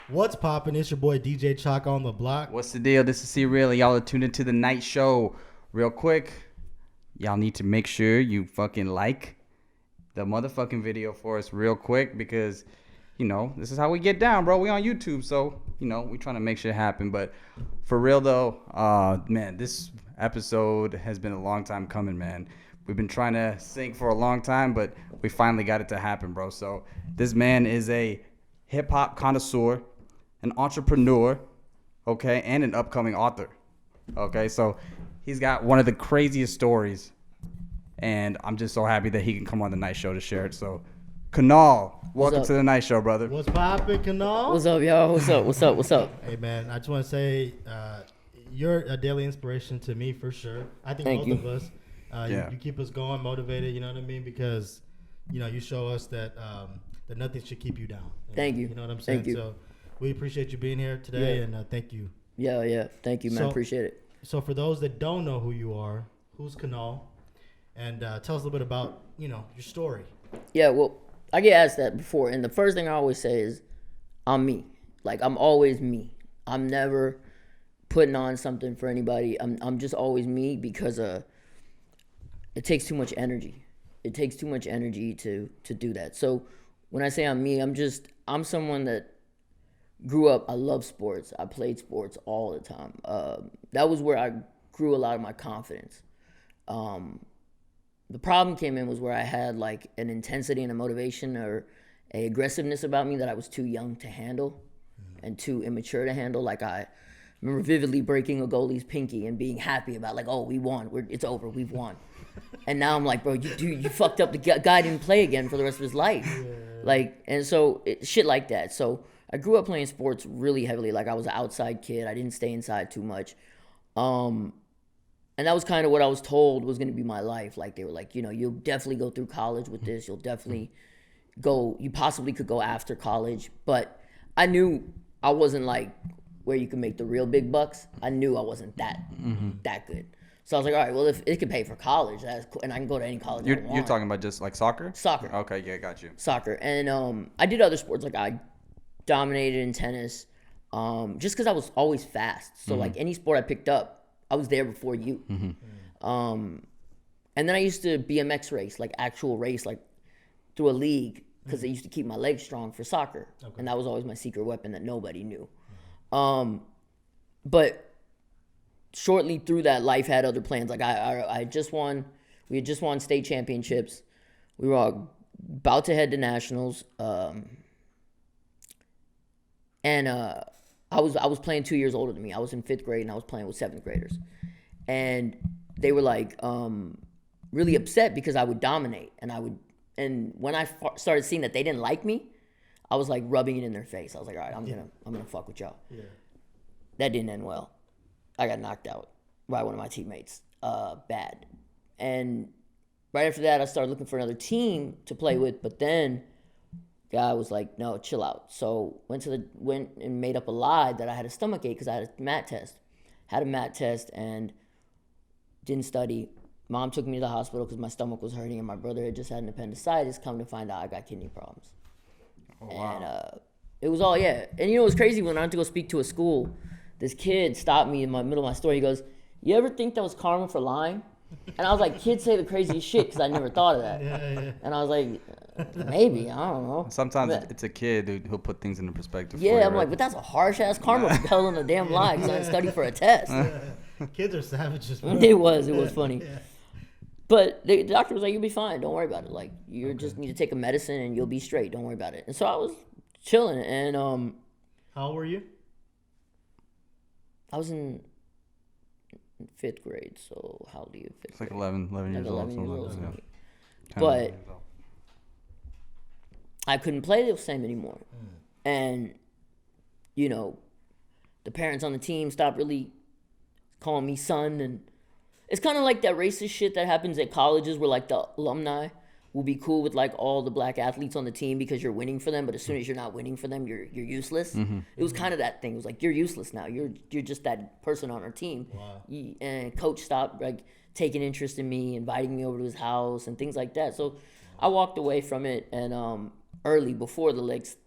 What's poppin'? It's your boy DJ Chalk on the block. What's the deal? This is C-Real. Y'all are tuned into the night show. Real quick, y'all need to make sure you fucking like the motherfucking video for us real quick because, you know, this is how we get down, bro. We on YouTube, so, you know, we trying to make shit happen. But for real, though, man, this episode has been a long time coming, man. We've been trying to sync for a long time, but we finally got it to happen, bro. So this man is a hip-hop connoisseur, an entrepreneur, okay, and an upcoming author, okay? So he's got one of the craziest stories, and I'm just so happy that he can come on the night show to share it. So, Kunal, welcome to the night show, brother. What's poppin', Kunal? What's up, y'all? What's up? Hey, man, I just want to say you're a daily inspiration to me for sure. I think Thank both you. of us. You keep us going, motivated, you know what I mean? Because, you know, you show us that that nothing should keep you down. Thank you. You know what I'm saying? Thank you. So we appreciate you being here today, and thank you. Yeah. Thank you, man. So- Appreciate it. So for those that don't know who you are, who's Kunal? And tell us a little bit about, you know, your story. Yeah, well, I get asked that before, and the first thing I always say is, I'm me. Like, I'm always me. I'm never putting on something for anybody. I'm just always me because it takes too much energy. It takes too much energy to do that. So when I say I'm me, I'm someone that grew up, I love sports. I played sports all the time. That was where I grew a lot of my confidence. The problem came in was where I had like an intensity and a motivation or a aggressiveness about me that I was too young to handle and too immature to handle. Like I remember vividly breaking a goalie's pinky and being happy about like, oh, we won. It's over. We've won. And now I'm like, bro, you fucked up. The guy didn't play again for the rest of his life. Yeah. Like, and so shit like that. So I grew up playing sports really heavily. Like I was an outside kid. I didn't stay inside too much. And that was kind of what I was told was going to be my life. Like they were like, you know, you'll definitely go through college with this. You'll definitely you possibly could go after college. But I knew I wasn't like where you can make the real big bucks. I knew I wasn't that good. So I was like, all right, well, if it could pay for college, that's cool, and I can go to any college I want. You're talking about just like soccer? Soccer. Okay, yeah, got you. Soccer. And I did other sports. Like I dominated in tennis just because I was always fast. So like any sport I picked up, I was there before you. And then I used to BMX race, like actual race, like through a league because they used to keep my legs strong for soccer. Okay. And that was always my secret weapon that nobody knew. But shortly through that, life had other plans. Like we had just won state championships. We were about to head to nationals. And I was playing 2 years older than me. I was in 5th grade and I was playing with 7th graders. And they were like really upset because I would dominate and when I started seeing that they didn't like me, I was like rubbing it in their face. I was like, all right, I'm gonna fuck with y'all. Yeah. That didn't end well. I got knocked out by one of my teammates, bad. And right after that, I started looking for another team to play with, but then guy was like, no, chill out. So went and made up a lie that I had a stomach ache because I had a mat test. Had a mat test and didn't study. Mom took me to the hospital because my stomach was hurting and my brother had just had an appendicitis. Come to find out I got kidney problems. Oh, wow. And it was all, And you know what's crazy? When I went to go speak to a school, this kid stopped me in the middle of my story. He goes, you ever think that was karma for lying? And I was like, kids say the craziest shit because I never thought of that. Yeah. And I was like, maybe, I don't know. Sometimes it's a kid who'll put things into perspective. Yeah, I'm like, but that's a harsh ass karma for telling a damn lie because I didn't study for a test. Kids are savages. Bro. It was funny. Yeah. But the doctor was like, you'll be fine. Don't worry about it. Like, you just need to take a medicine and you'll be straight. Don't worry about it. And so I was chilling. And how old were you? I was in 5th grade. So how old are you? It's like 11 years old. Yeah. But I couldn't play the same anymore. And, you know, the parents on the team stopped really calling me son. And it's kind of like that racist shit that happens at colleges where, like, the alumni will be cool with, like, all the black athletes on the team because you're winning for them. But as soon as you're not winning for them, you're useless. Mm-hmm. It was kind of that thing. It was like, you're useless now. You're just that person on our team. Wow. And coach stopped, like, taking interest in me, inviting me over to his house and things like that. So I walked away from it and early before the legs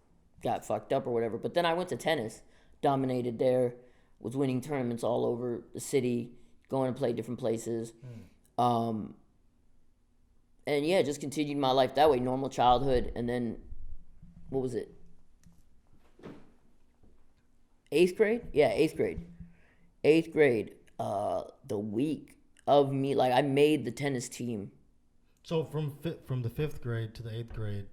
got fucked up or whatever. But then I went to tennis, dominated there, was winning tournaments all over the city, going to play different places. And yeah, just continued my life that way, normal childhood. And then, what was it? 8th grade? Yeah, 8th grade. 8th grade, the week of me, like I made the tennis team. So from the 5th grade to the 8th grade,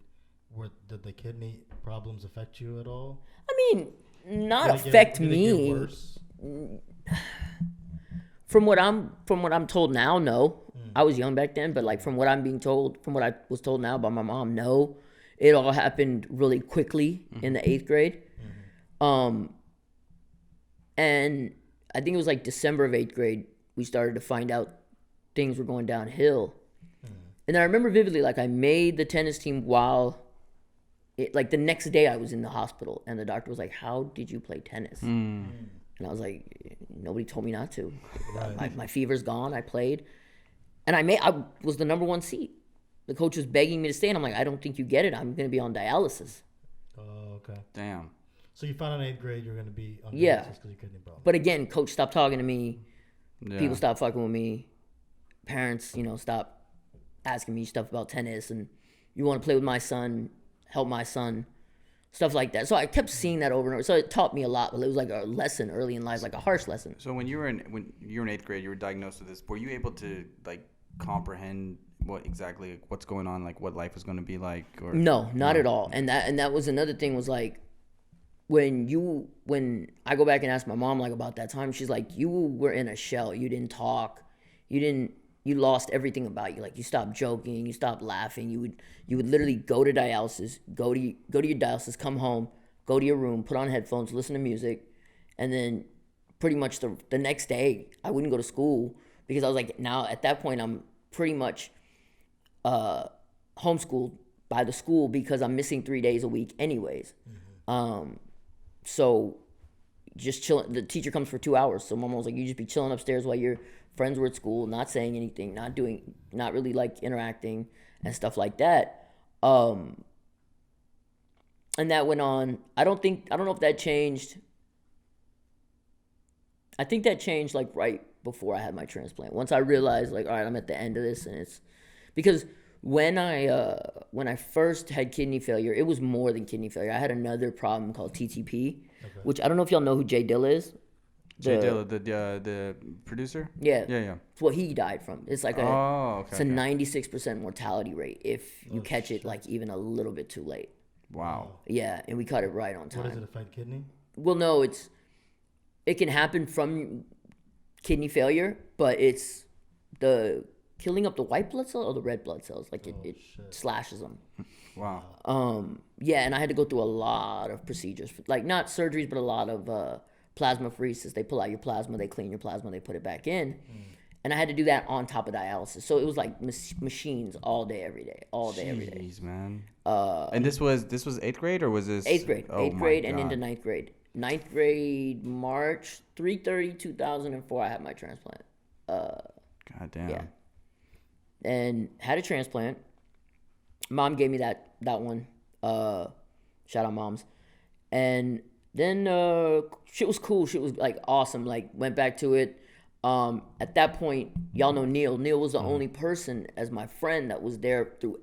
did the kidney problems affect you at all? I mean, not affect me. Did it get worse? From what I'm told now, no. I was young back then, but like from what I was told now by my mom, no. It all happened really quickly in the 8th grade. And I think it was like December of 8th grade, we started to find out things were going downhill. And I remember vividly, like I made the tennis team like the next day I was in the hospital, and the doctor was like, "How did you play tennis?" And I was like, "Nobody told me not to. Right. My fever's gone. I played, and I was the number 1 seed. The coach was begging me to stay, and I'm like, I don't think you get it. I'm gonna be on dialysis." Oh, okay. Damn. So you found out in 8th grade you're gonna be on dialysis because you couldn't problem. But again, coach stopped talking to me. Yeah. People stopped fucking with me. Parents, stopped asking me stuff about tennis, and you want to play with my son, help my son, stuff like that. So I kept seeing that over and over. So it taught me a lot, but it was like a lesson early in life, like a harsh lesson. So when you were in 8th grade, you were diagnosed with this. Were you able to like comprehend what's going on, like what life was going to be like? Or no, not at all. And that was another thing, was like when I go back and ask my mom like about that time, she's like, you were in a shell. You didn't talk. You lost everything about you. Like you stopped joking, you stopped laughing. You would literally go to dialysis, go to your dialysis, come home, go to your room, put on headphones, listen to music, and then pretty much the next day I wouldn't go to school because I was like, now at that point I'm pretty much homeschooled by the school because I'm missing 3 days a week anyways. So just chilling. The teacher comes for 2 hours, so mom was like, you just be chilling upstairs while your friends were at school, not saying anything, not really like interacting and stuff like that. And that went on. I don't know if that changed. I think that changed like right before I had my transplant. Once I realized like, all right, I'm at the end of this, and it's because when I first had kidney failure, it was more than kidney failure. I had another problem called TTP, which I don't know if y'all know who Jay Dilla is. Jay Dilla, the producer? Yeah. Yeah. It's what he died from. It's like a 96% mortality rate if you catch it like even a little bit too late. Wow. Yeah, and we caught it right on time. What does it affect kidney? Well, no, it can happen from kidney failure, but it's the killing up the white blood cells or the red blood cells. Like it slashes them. Wow. Yeah, and I had to go through a lot of procedures, like not surgeries, but a lot of plasmapheresis. They pull out your plasma, they clean your plasma, they put it back in. And I had to do that on top of dialysis. So it was like machines all day, every day. Jeez, man. And this was 8th grade or was this? 8th grade. Oh 8th grade and into 9th grade. 9th grade, March 3/30/2004, I had my transplant. God damn. Yeah. And had a transplant. Mom gave me that one. Shout out moms. And then shit was cool. Shit was like awesome. Like went back to it. At that point, y'all know Neil. Neil was the only person as my friend that was there through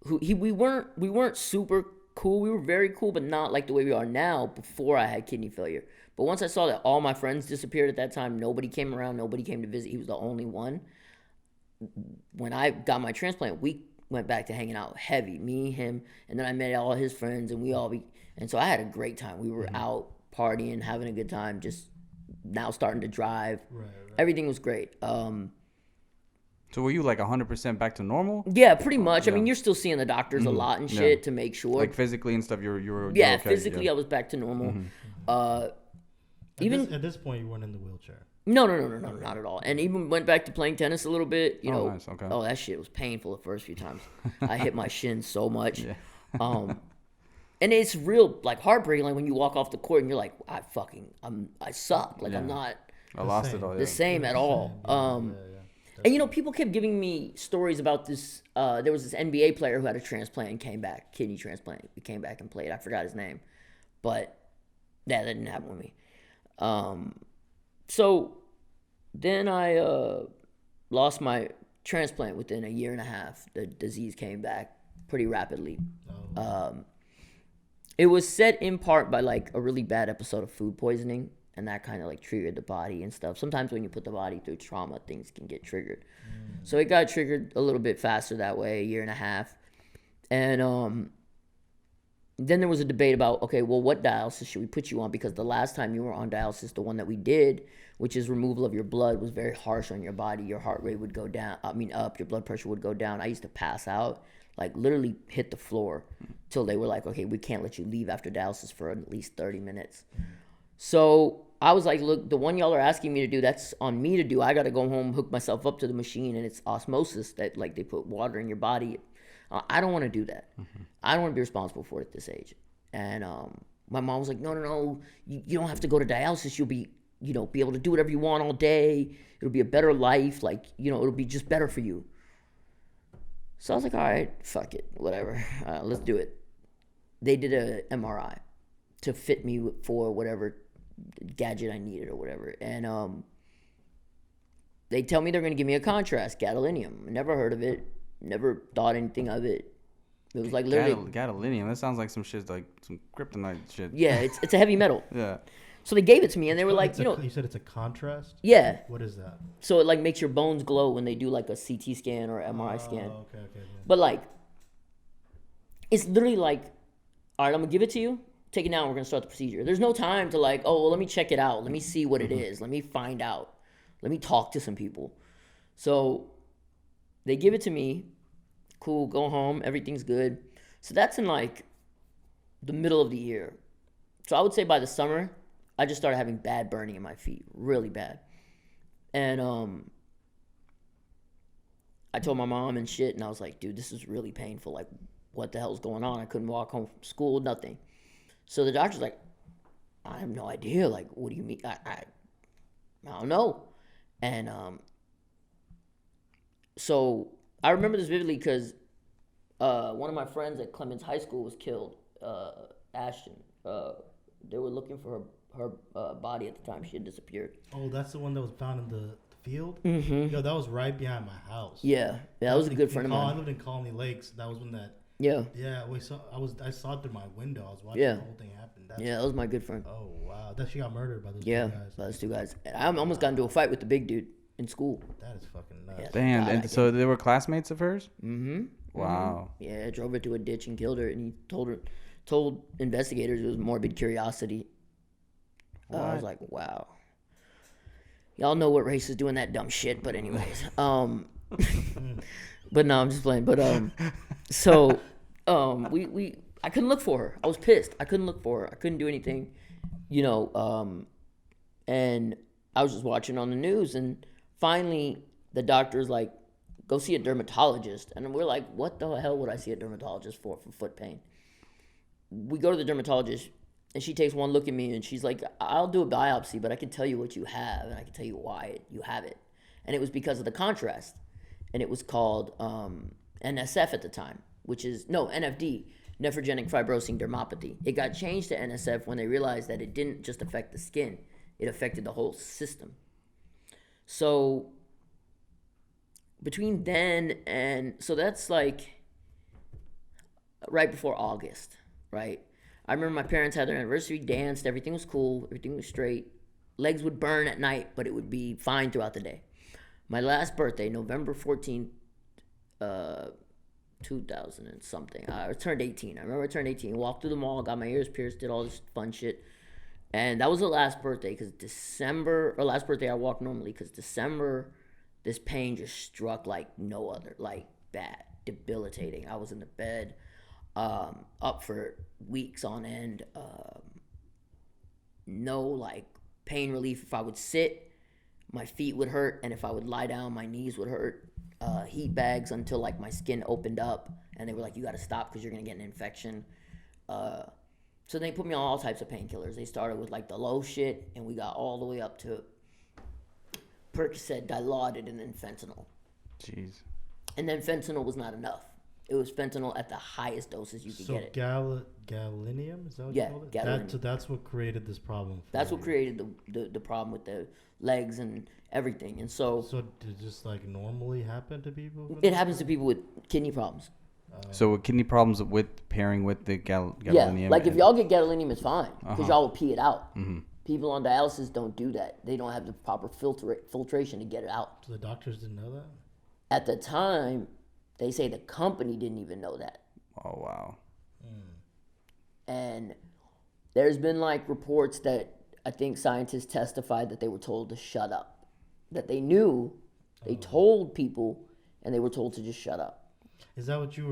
we weren't super cool. We were very cool, but not like the way we are now before I had kidney failure. But once I saw that all my friends disappeared at that time, nobody came around, nobody came to visit. He was the only one. When I got my transplant, we went back to hanging out heavy, me, him, and then I met all his friends, and and so I had a great time. We were out partying, having a good time, just now starting to drive. Right. Everything was great. So were you like 100% back to normal? Yeah, pretty much. Yeah. I mean, you're still seeing the doctors a lot and shit to make sure. Like physically and stuff, you're yeah, okay. Physically I was back to normal. At this point, you weren't in the wheelchair. No, not at all. And even went back to playing tennis a little bit. You know, nice. Okay. Oh, that shit was painful the first few times. I hit my shin so much. Yeah. And it's real like heartbreaking. Like when you walk off the court and you're like, I suck. Like I'm not. I lost it all. The same at all. And you know, people kept giving me stories about this. There was this NBA player who had a transplant and came back, kidney transplant. He came back and played. I forgot his name, but that didn't happen with me. So then I lost my transplant within a year and a half. The disease came back pretty rapidly. It was set in part by like a really bad episode of food poisoning, and that kind of like triggered the body and stuff. Sometimes when you put the body through trauma, things can get triggered. So it got triggered a little bit faster that way, a year and a half. And then there was a debate about, okay, well, what dialysis should we put you on? Because the last time you were on dialysis, the one that we did, which is removal of your blood, was very harsh on your body. Your heart rate would go down, up, your blood pressure would go down. I used to pass out, like literally hit the floor till they were like, okay, we can't let you leave after dialysis for at least 30 minutes. So I was like, look, the one y'all are asking me to do, that's on me to do. I got to go home, hook myself up to the machine, and it's osmosis that like they put water in your body. I don't want to do that. I don't want to be responsible for it at this age. And my mom was like, no, you don't have to go to dialysis. You'll be, be able to do whatever you want all day. It'll be a better life. Like, it'll be just better for you. So I was like, all right, fuck it, whatever. Let's do it. They did a MRI to fit me for whatever gadget I needed or whatever. And they tell me they're going to give me a contrast, gadolinium. Never heard of it. Never thought anything of it. It was like literally... Gadolinium, that sounds like some shit, like some kryptonite shit. Yeah, it's a heavy metal. Yeah. So they gave it to me, and they were like, You said it's a contrast? Yeah. What is that? So it like makes your bones glow when they do like a CT scan or MRI scan. Okay. Yeah. But like, it's literally like, all right, I'm gonna give it to you. Take it now. We're gonna start the procedure. There's no time to like, oh, well, let me check it out. Let me see what it is. Let me find out. Let me talk to some people. So they give it to me. Cool. Go home. Everything's good. So that's in like the middle of the year. So I would say by the summer, I just started having bad burning in my feet, really bad. And I told my mom and shit, and I was like, dude, this is really painful. Like, what the hell's going on? I couldn't walk home from school, nothing. So the doctor's like, I have no idea. Like, what do you mean? I don't know. And so I remember this vividly because one of my friends at Clemens High School was killed, Ashton. They were looking for her body at the time. She had disappeared. Oh, that's the one that was found in the field? Mm-hmm. Yo, that was right behind my house. Yeah, that was a good friend of mine. I lived in Colony Lakes. That was when that... Yeah. Yeah, I saw it through my window. I was watching the whole thing happen. That was my good friend. Oh, wow. That she got murdered by those two guys. By those two guys. And I almost got into a fight with the big dude in school. That is fucking nuts. Yeah, damn, and so they were classmates of hers? Mm-hmm. Wow. Mm-hmm. Yeah, drove her to a ditch and killed her, and he told investigators it was morbid curiosity. I was like, wow. Y'all know what race is doing that dumb shit, but anyways. But no, I'm just playing. But so I couldn't look for her. I was pissed. I couldn't look for her. I couldn't do anything, and I was just watching on the news, and finally the doctor's like, go see a dermatologist. And we're like, what the hell would I see a dermatologist for foot pain? We go to the dermatologist, and she takes one look at me, and she's like, I'll do a biopsy, but I can tell you what you have, and I can tell you why you have it. And it was because of the contrast. And it was called NSF at the time, which is, NFD, nephrogenic fibrosing dermopathy. It got changed to NSF when they realized that it didn't just affect the skin, it affected the whole system. So between then and, so that's like right before August, right? I remember my parents had their anniversary, danced, everything was cool, everything was straight. Legs would burn at night, but it would be fine throughout the day. My last birthday, November 14th, 2000 and something. I turned 18. I remember I turned 18, walked through the mall, got my ears pierced, did all this fun shit. And that was the last birthday, last birthday I walked normally, because December, this pain just struck like no other, like bad, debilitating. I was in the bed, up for weeks on end. No like pain relief. If I would sit, my feet would hurt, and if I would lie down, my knees would hurt. Heat bags until like my skin opened up, and they were like, you got to stop because you're gonna get an infection. So they put me on all types of painkillers. They started with like the low shit, and we got all the way up to Percocet, Dilaudid, and then fentanyl. Jeez. And then fentanyl was not enough. It was fentanyl at the highest doses you could get it. Gadolinium, is that what you call it? Gadolinium. So that's what created this problem. That's what created the problem with the legs and everything. And so did it just like normally happen to people? It happens to people with kidney problems. So with kidney problems with pairing with the gadolinium. Yeah, like if y'all get gadolinium, it's fine because y'all will pee it out. Mm-hmm. People on dialysis don't do that. They don't have the proper filtration to get it out. So the doctors didn't know that? At the time, they say the company didn't even know that. Oh, wow. And there's been like reports that I think scientists testified that they were told to shut up. That they knew, they told people, and they were told to just shut up. Is that what you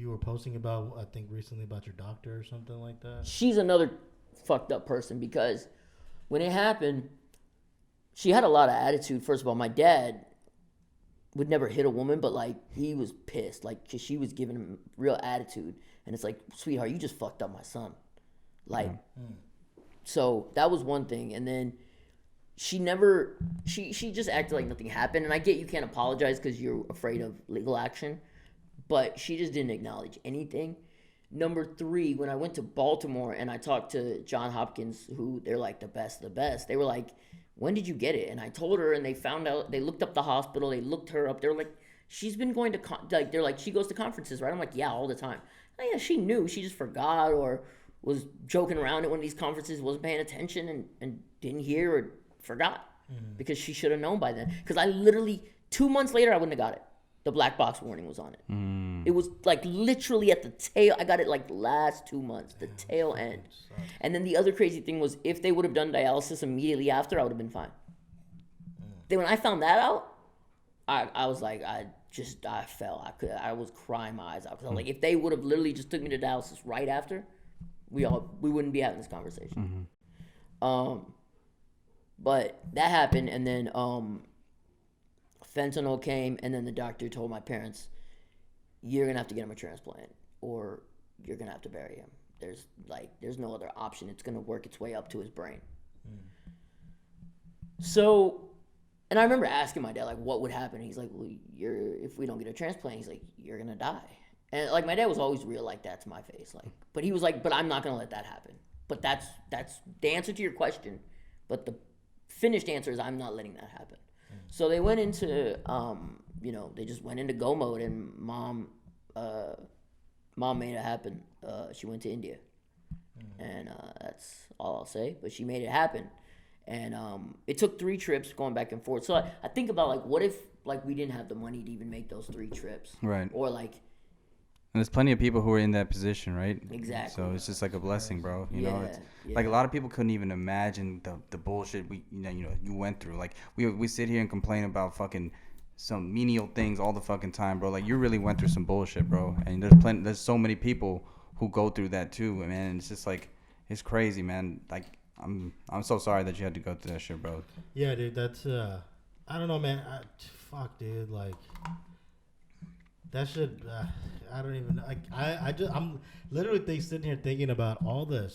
were posting about, I think recently, about your doctor or something like that? She's another fucked up person because when it happened, she had a lot of attitude. First of all, my dad would never hit a woman, but like he was pissed, like cause she was giving him real attitude, and it's like, sweetheart, you just fucked up my son, like. So that was one thing, and then she just acted like nothing happened, and I get you can't apologize because you're afraid of legal action, but she just didn't acknowledge anything. Number 3, when I went to Baltimore and I talked to John Hopkins, who they're like the best of the best, they were like, when did you get it? And I told her, and they found out, they looked up the hospital, they looked her up, they're like, she's been going to, they're like, she goes to conferences, right? I'm like, yeah, all the time. Oh, yeah, she knew, she just forgot or was joking around at one of these conferences, wasn't paying attention and didn't hear or forgot because she should have known by then. Because I literally, 2 months later, I wouldn't have got it. The black box warning was on it. It was like literally at the tail. I got it like last 2 months, the tail end. And then the other crazy thing was if they would have done dialysis immediately after, I would have been fine. Then when I found that out, I was like, I fell. I was crying my eyes out. Because I was like, if they would have literally just took me to dialysis right after, we wouldn't be having this conversation. But that happened, and then fentanyl came, and then the doctor told my parents, you're going to have to get him a transplant, or you're going to have to bury him. There's no other option. It's going to work its way up to his brain. So, and I remember asking my dad, like, what would happen? He's like, well, if we don't get a transplant, he's like, you're going to die. And, like, my dad was always real like that to my face. Like, but he was like, but I'm not going to let that happen. But that's the answer to your question. But the finished answer is I'm not letting that happen. So they went into, they just went into go mode, and mom made it happen. She went to India, and that's all I'll say. But she made it happen, and it took 3 trips going back and forth. So I think about like, what if like we didn't have the money to even make those 3 trips, right? Or like, and there's plenty of people who are in that position, right? Exactly. So it's just like a blessing, bro. You know, it's like a lot of people couldn't even imagine the bullshit you went through. Like we sit here and complain about fucking some menial things all the fucking time, bro. Like you really went through some bullshit, bro. And there's so many people who go through that too, man. And it's just like, it's crazy, man. Like I'm so sorry that you had to go through that shit, bro. Yeah, dude. That's I don't know, man. Fuck, dude. Like. That shit, I don't even like. I'm literally sitting here thinking about all the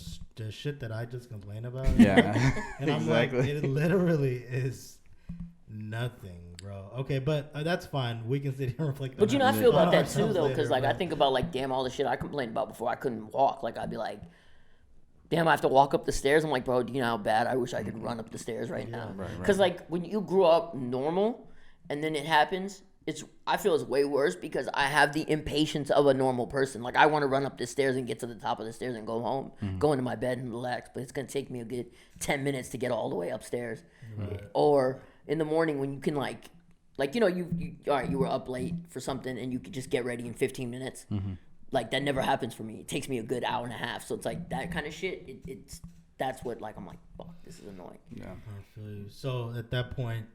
shit that I just complained about. Yeah, and I'm exactly. Like, it literally is nothing, bro. Okay, but that's fine. We can sit here and reflect. But I feel about that too, though, because like I think about like, damn, all the shit I complained about before I couldn't walk. Like I'd be like, damn, I have to walk up the stairs. I'm like, bro, do you know how bad I wish I could run up the stairs right now? Because like when you grew up normal, and then it happens. I feel it's way worse because I have the impatience of a normal person. Like I want to run up the stairs and get to the top of the stairs and go home, go into my bed and relax. But it's gonna take me a good 10 minutes to get all the way upstairs. Right. Or in the morning when you can like you all right, you were up late for something and you could just get ready in 15 minutes. Like that never happens for me. It takes me a good hour and a half. So it's like that kind of shit. That's what like I'm like, fuck, this is annoying. Yeah. I feel you. So at that point.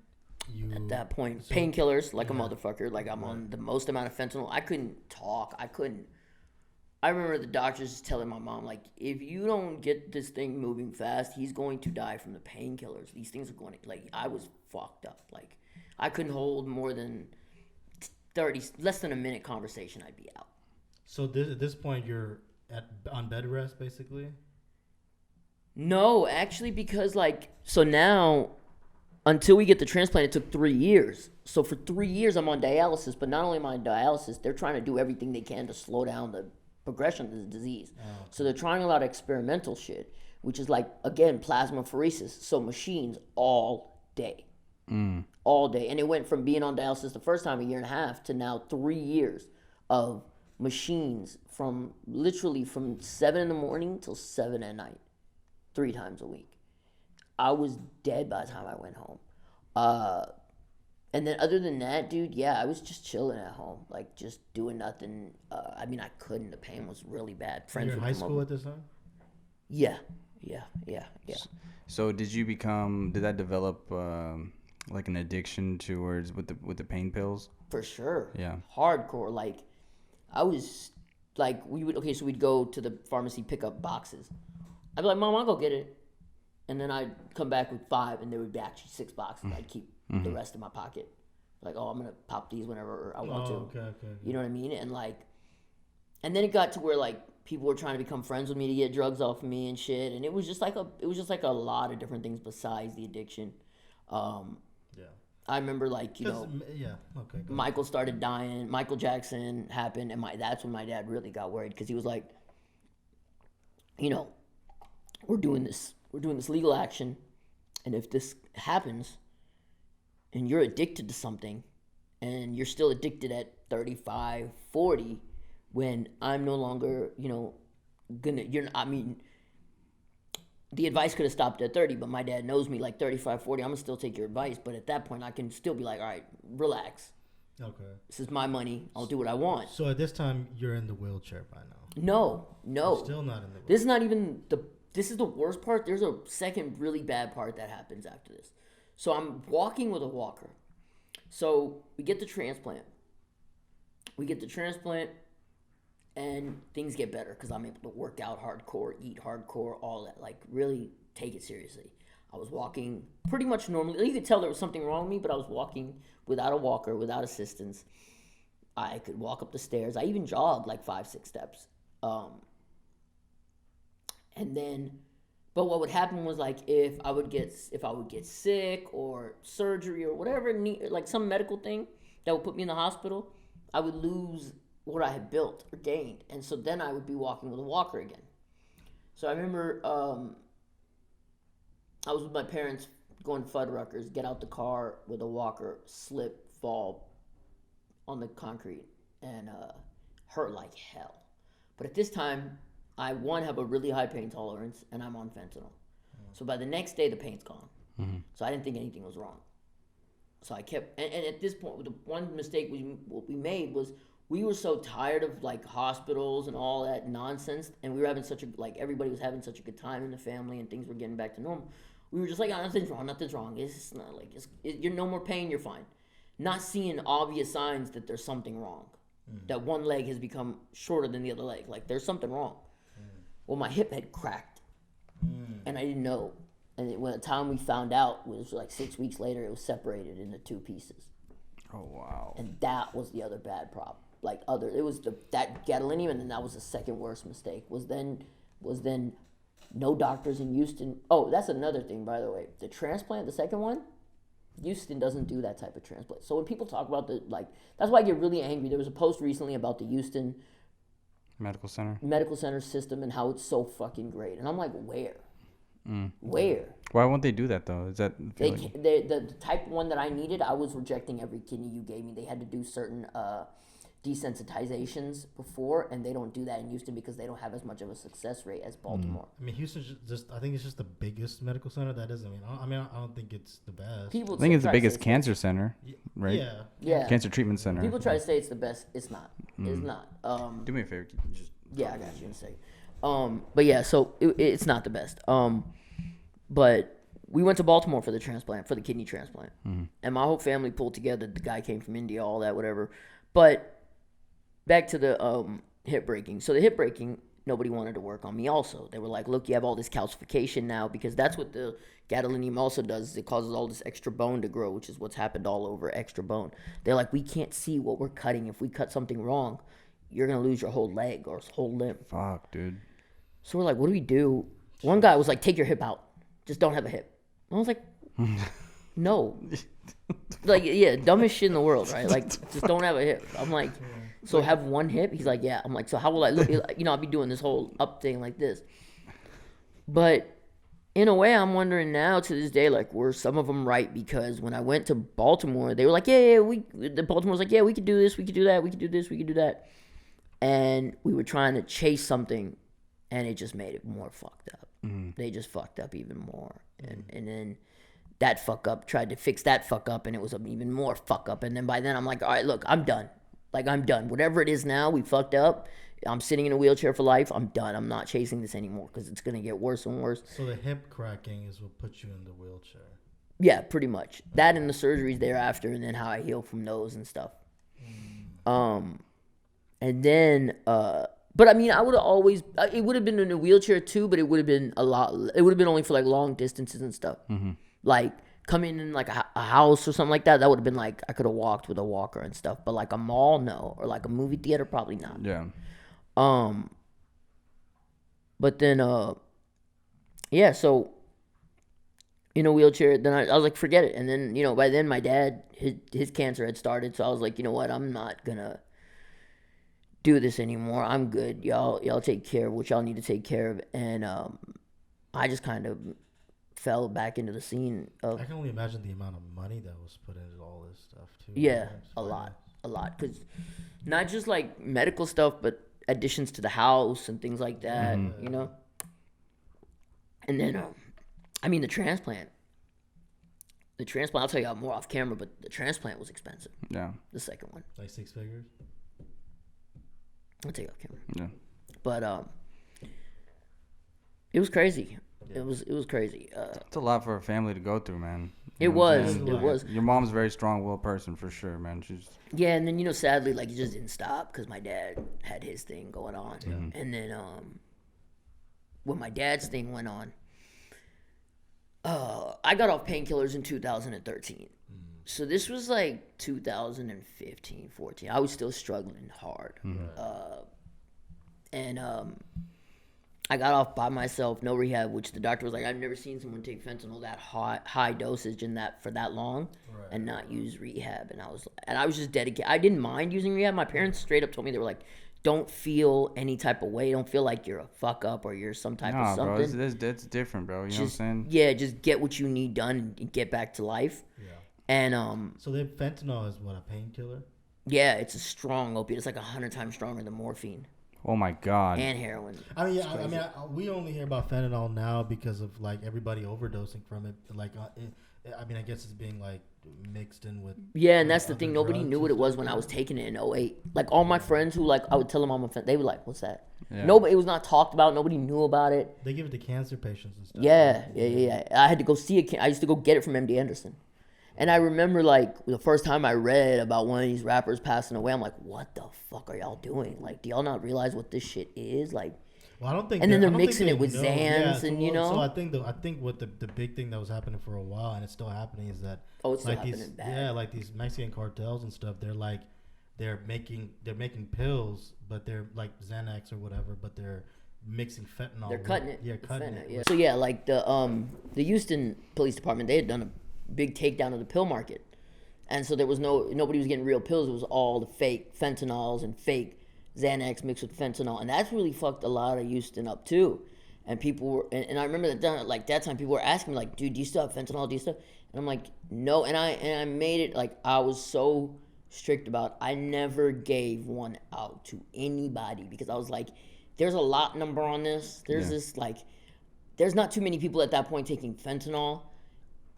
Painkillers like a motherfucker. Like I'm on the most amount of fentanyl. I couldn't talk. I remember the doctors just telling my mom, like, if you don't get this thing moving fast, he's going to die from the painkillers. These things are going to, like, I was fucked up. Like, I couldn't hold more than less than a minute conversation. I'd be out. So at this point, you're on bed rest, basically? No, actually, because, like, so now until we get the transplant, it took 3 years. So for 3 years, I'm on dialysis. But not only am I on dialysis, they're trying to do everything they can to slow down the progression of the disease. So they're trying a lot of experimental shit, which is like, again, plasmapheresis. So machines all day. All day. And it went from being on dialysis the first time, 1.5 years, to now 3 years of machines from literally from 7 in the morning till 7 at night, 3 times a week. I was dead by the time I went home. And then other than that, dude, yeah, I was just chilling at home, like just doing nothing. I mean, I couldn't. The pain was really bad. Friends You're in would high come school over. at this time? Yeah. So did that develop like an addiction towards with the pain pills? For sure. Yeah. Hardcore. Like, I was, like, so we'd go to the pharmacy, pick up boxes. I'd be like, Mom, I'll go get it. And then I'd come back with 5, and there would be actually 6 boxes. I'd keep the rest in my pocket. Like, oh, I'm going to pop these whenever I want to. Okay. You know what I mean? And, like, and then it got to where, like, people were trying to become friends with me to get drugs off of me and shit. And it was just like a lot of different things besides the addiction. Yeah. I remember, like, you know, Yeah. Okay. Go Michael started dying. Michael Jackson happened, and that's when my dad really got worried, because he was like, you know, we're doing this legal action, and if this happens, and you're addicted to something, and you're still addicted at 35, 40, when I'm no longer, you know, the advice could have stopped at 30, but my dad knows me, like 35, 40, I'm going to still take your advice. But at that point, I can still be like, all right, relax. Okay. This is my money. I'll do what I want. So at this time, you're in the wheelchair by now. No. You're still not in the wheelchair. This is not even this is the worst part. There's a second really bad part that happens after this. So I'm walking with a walker. So we get the transplant. And things get better because I'm able to work out hardcore, eat hardcore, all that. Like, really take it seriously. I was walking pretty much normally. You could tell there was something wrong with me, but I was walking without a walker, without assistance. I could walk up the stairs. I even jogged like 5-6 steps. And then, but what would happen was, like, if I would get sick or surgery or whatever, like some medical thing that would put me in the hospital, I would lose what I had built or gained. And so then I would be walking with a walker again. So I remember I was with my parents going to Fuddruckers, get out the car with a walker, slip, fall on the concrete, and hurt like hell. But at this time, I, have a really high pain tolerance, and I'm on fentanyl. So by the next day, the pain's gone. So I didn't think anything was wrong. So I kept, and at this point, the one mistake we made was, we were so tired of, like, hospitals and all that nonsense, and we were having everybody was having such a good time in the family, and things were getting back to normal. We were just like, oh, nothing's wrong. It's not like, you're no more pain, you're fine. Not seeing obvious signs that there's something wrong. That one leg has become shorter than the other leg. Like, there's something wrong. Well, my hip had cracked, and I didn't know. And when the time we found out was like 6 weeks later, it was separated into 2 pieces. Oh, wow. And that was the other bad problem. It was that gadolinium, and then that was the second worst mistake. Was then no doctors in Houston. Oh, that's another thing, by the way. The transplant, the second one, Houston doesn't do that type of transplant. So when people talk about that's why I get really angry. There was a post recently about the Houston medical center system and how it's so fucking great. And I'm like, where? Where? Why won't they do that though? Is that the type 1 that I needed? I was rejecting every kidney you gave me. They had to do certain desensitizations before, and they don't do that in Houston because they don't have as much of a success rate as Baltimore. I mean, Houston's I think it's just the biggest medical center. That doesn't mean. I don't think it's the best. People I think it's the try to biggest say cancer center, right? Yeah. Cancer treatment center. People try to say it's the best. It's not. It's not. Do me a favor. Just Yeah, I got you in a second. But yeah, so it's not the best. But we went to Baltimore for the transplant, for the kidney transplant. And my whole family pulled together. The guy came from India, all that, whatever. But back to the hip breaking. So the hip breaking, nobody wanted to work on me also. They were like, look, you have all this calcification now, because that's what the gadolinium also does. Is it causes all this extra bone to grow, which is what's happened all over, extra bone. They're like, we can't see what we're cutting. If we cut something wrong, you're going to lose your whole leg or whole limb. Fuck, dude. So we're like, what do we do? One guy was like, take your hip out. Just don't have a hip. And I was like, No. Like, yeah, dumbest shit in the world, right? Like, just don't have a hip. I'm like, so have one hip? He's like, yeah. I'm like, so how will I look? You know, I'll be doing this whole up thing like this. But in a way, I'm wondering now to this day, like, were some of them right? Because when I went to Baltimore, they were like, the Baltimore was like, yeah, we could do this, we could do that, we could do this, we could do that. And we were trying to chase something, and it just made it more fucked up. They just fucked up even more. And then that fuck up tried to fix that fuck up, and it was even more fuck up. And then by then, I'm like, all right, look, I'm done. Like, I'm done. Whatever it is now, we fucked up. I'm sitting in a wheelchair for life. I'm done. I'm not chasing this anymore because it's going to get worse and worse. So the hip cracking is what puts you in the wheelchair. Yeah, pretty much. That and the surgeries thereafter, and then how I heal from those and stuff. And then, but I mean, I would have always, it would have been in a wheelchair too, but it would have been it would have been only for like long distances and stuff. Like coming in like a house or something like that, that would have been like, I could have walked with a walker and stuff. But like a mall, no. Or like a movie theater, probably not. Yeah. But then, yeah, so in a wheelchair, then I was like, forget it. And then, you know, by then my dad, his cancer had started. So I was like, you know what, I'm not gonna do this anymore. I'm good. Y'all take care of what y'all need to take care of. And I just kind of fell back into the scene of. I can only imagine the amount of money that was put into all this stuff too. Yeah, a lot. Because not just like medical stuff, but additions to the house and things like that, you know. And then, I mean, the transplant. I'll tell you more off camera, but the transplant was expensive. Yeah. The second one. Like 6 figures? I'll tell you off camera. Yeah. But it was crazy. Yeah. It was crazy. It's a lot for a family to go through, man. It was. Your mom's a very strong-willed person for sure, man. She's. Yeah, and then, you know, sadly, like, it just didn't stop because my dad had his thing going on. Yeah. And then when my dad's thing went on, I got off painkillers in 2013. So this was like 2015, 14. I was still struggling hard. And I got off by myself, no rehab, which the doctor was like, I've never seen someone take fentanyl that high dosage in that for that long and not use rehab. And I was just dedicated. I didn't mind using rehab. My parents straight up told me, they were like, don't feel any type of way. Don't feel like you're a fuck up or you're some type of something. Bro, that's different, bro. You know what I'm saying? Yeah, just get what you need done and get back to life. Yeah. And so the fentanyl is what, a painkiller? Yeah, it's a strong opiate. It's like 100 times stronger than morphine. Oh my God. And heroin. I mean, yeah, we only hear about fentanyl now because of like everybody overdosing from it. Like, I mean, I guess it's being like mixed in with. Yeah, and that's the thing. Nobody knew what it was when I was taking it in 2008. Like all my friends who like I would tell them I'm a fentanyl, they were like, "What's that?" Yeah. Nobody. It was not talked about. Nobody knew about it. They give it to cancer patients and stuff. Yeah. I had to go see it. I used to go get it from MD Anderson. And I remember, like, the first time I read about one of these rappers passing away, I'm like, what the fuck are y'all doing? Like, do y'all not realize what this shit is? Like, well, I don't think. And then they're mixing it with Xans, and you know. So I think what the big thing that was happening for a while, and it's still happening, is that it's still happening bad. Yeah, like these Mexican cartels and stuff. They're making pills, but they're like Xanax or whatever, but they're mixing fentanyl. They're cutting it. Yeah, cutting it. Yeah. So yeah, like the Houston Police Department, they had done a big takedown of the pill market, and so there was nobody was getting real pills. It was all the fake fentanyls and fake Xanax mixed with fentanyl, and that's really fucked a lot of Houston up too. And people were, and I remember that time people were asking me like, dude, do you still have fentanyl? Do you still? And I'm like, no. And I made it like I was so strict about I never gave one out to anybody because I was like, there's a lot number on this. There's this like, there's not too many people at that point taking fentanyl.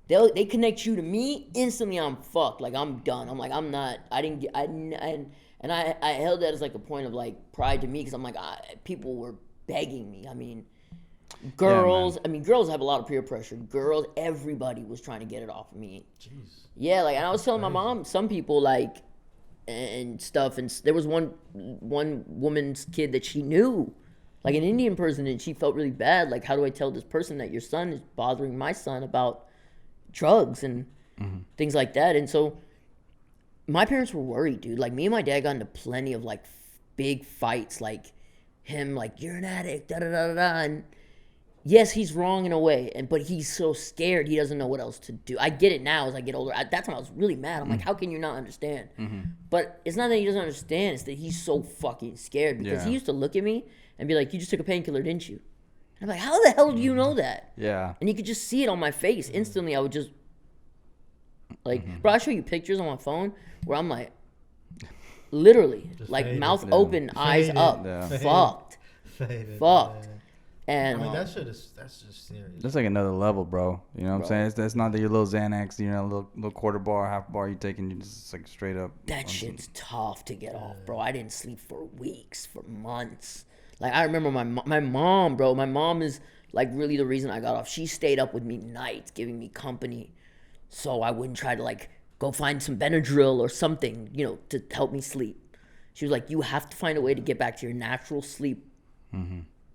They connect you to me instantly. I'm fucked. Like I'm done. I'm like I'm not. I didn't get. And I held that as like a point of like pride to me because I'm like people were begging me. I mean, girls. I mean, girls have a lot of peer pressure. Girls, everybody was trying to get it off of me. Jeez. Yeah, like and I was telling my mom, some people like and stuff, and there was one woman's kid that she knew, like an Indian person, and she felt really bad. Like, how do I tell this person that your son is bothering my son about drugs and things like that? And so my parents were worried, dude. Like me and my dad got into plenty of like big fights, like him like, you're an addict, da da da da, and yes, he's wrong in a way, but he's so scared he doesn't know what else to do. I get it now as I get older. At that time, I was really mad. I'm like, how can you not understand? But it's not that he doesn't understand. It's that he's so fucking scared because he used to look at me and be like, you just took a painkiller, didn't you? And I'm like, how the hell do you know that? Yeah. And you could just see it on my face. Instantly, I would just, like, bro, I'll show you pictures on my phone where I'm like, literally, Just like, faded. mouth open, eyes Faded. up, Yeah. fucked. Faded, Fucked. yeah. And I mean, that's just serious. That's like another level, bro. You know what I'm saying? That's not your little Xanax, you know, little quarter bar, half bar you taking. You just like straight up. that shit's tough to get off, bro. I didn't sleep for weeks, for months. Like, I remember my mom, bro. My mom is, like, really the reason I got off. She stayed up with me nights, giving me company, so I wouldn't try to, like, go find some Benadryl or something, you know, to help me sleep. She was like, you have to find a way to get back to your natural sleep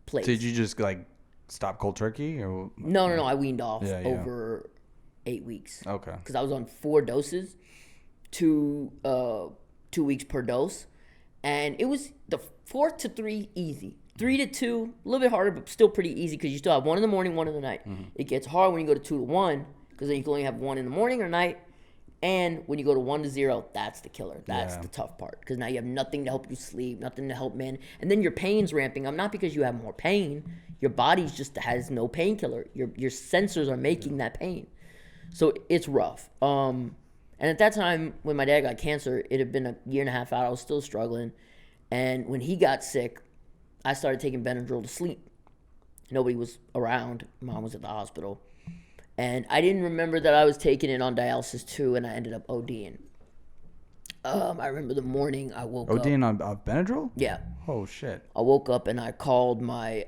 place. Did you just like stop cold turkey or? No, I weaned off Yeah. over 8 weeks. Okay. Because I was on 4 doses, 2 weeks per dose, and it was the 4 to 3 easy, 3 to 2 a little bit harder, but still pretty easy because you still have 1 in the morning, 1 in the night. It gets hard when you go to 2 to 1 because then you can only have 1 in the morning or night, and when you go to 1 to 0, that's the killer. That's the tough part because now you have nothing to help you sleep, nothing to help man, and then your pain's ramping up. Not because you have more pain, your body's just has no painkiller. Your sensors are making that pain. So it's rough. And at that time, when my dad got cancer, it had been a year and a half out. I was still struggling. And when he got sick, I started taking Benadryl to sleep. Nobody was around. Mom was at the hospital. And I didn't remember that I was taking it on dialysis too, and I ended up ODing. I remember the morning I woke up. ODing on Benadryl? Yeah. Oh, shit. I woke up and I called my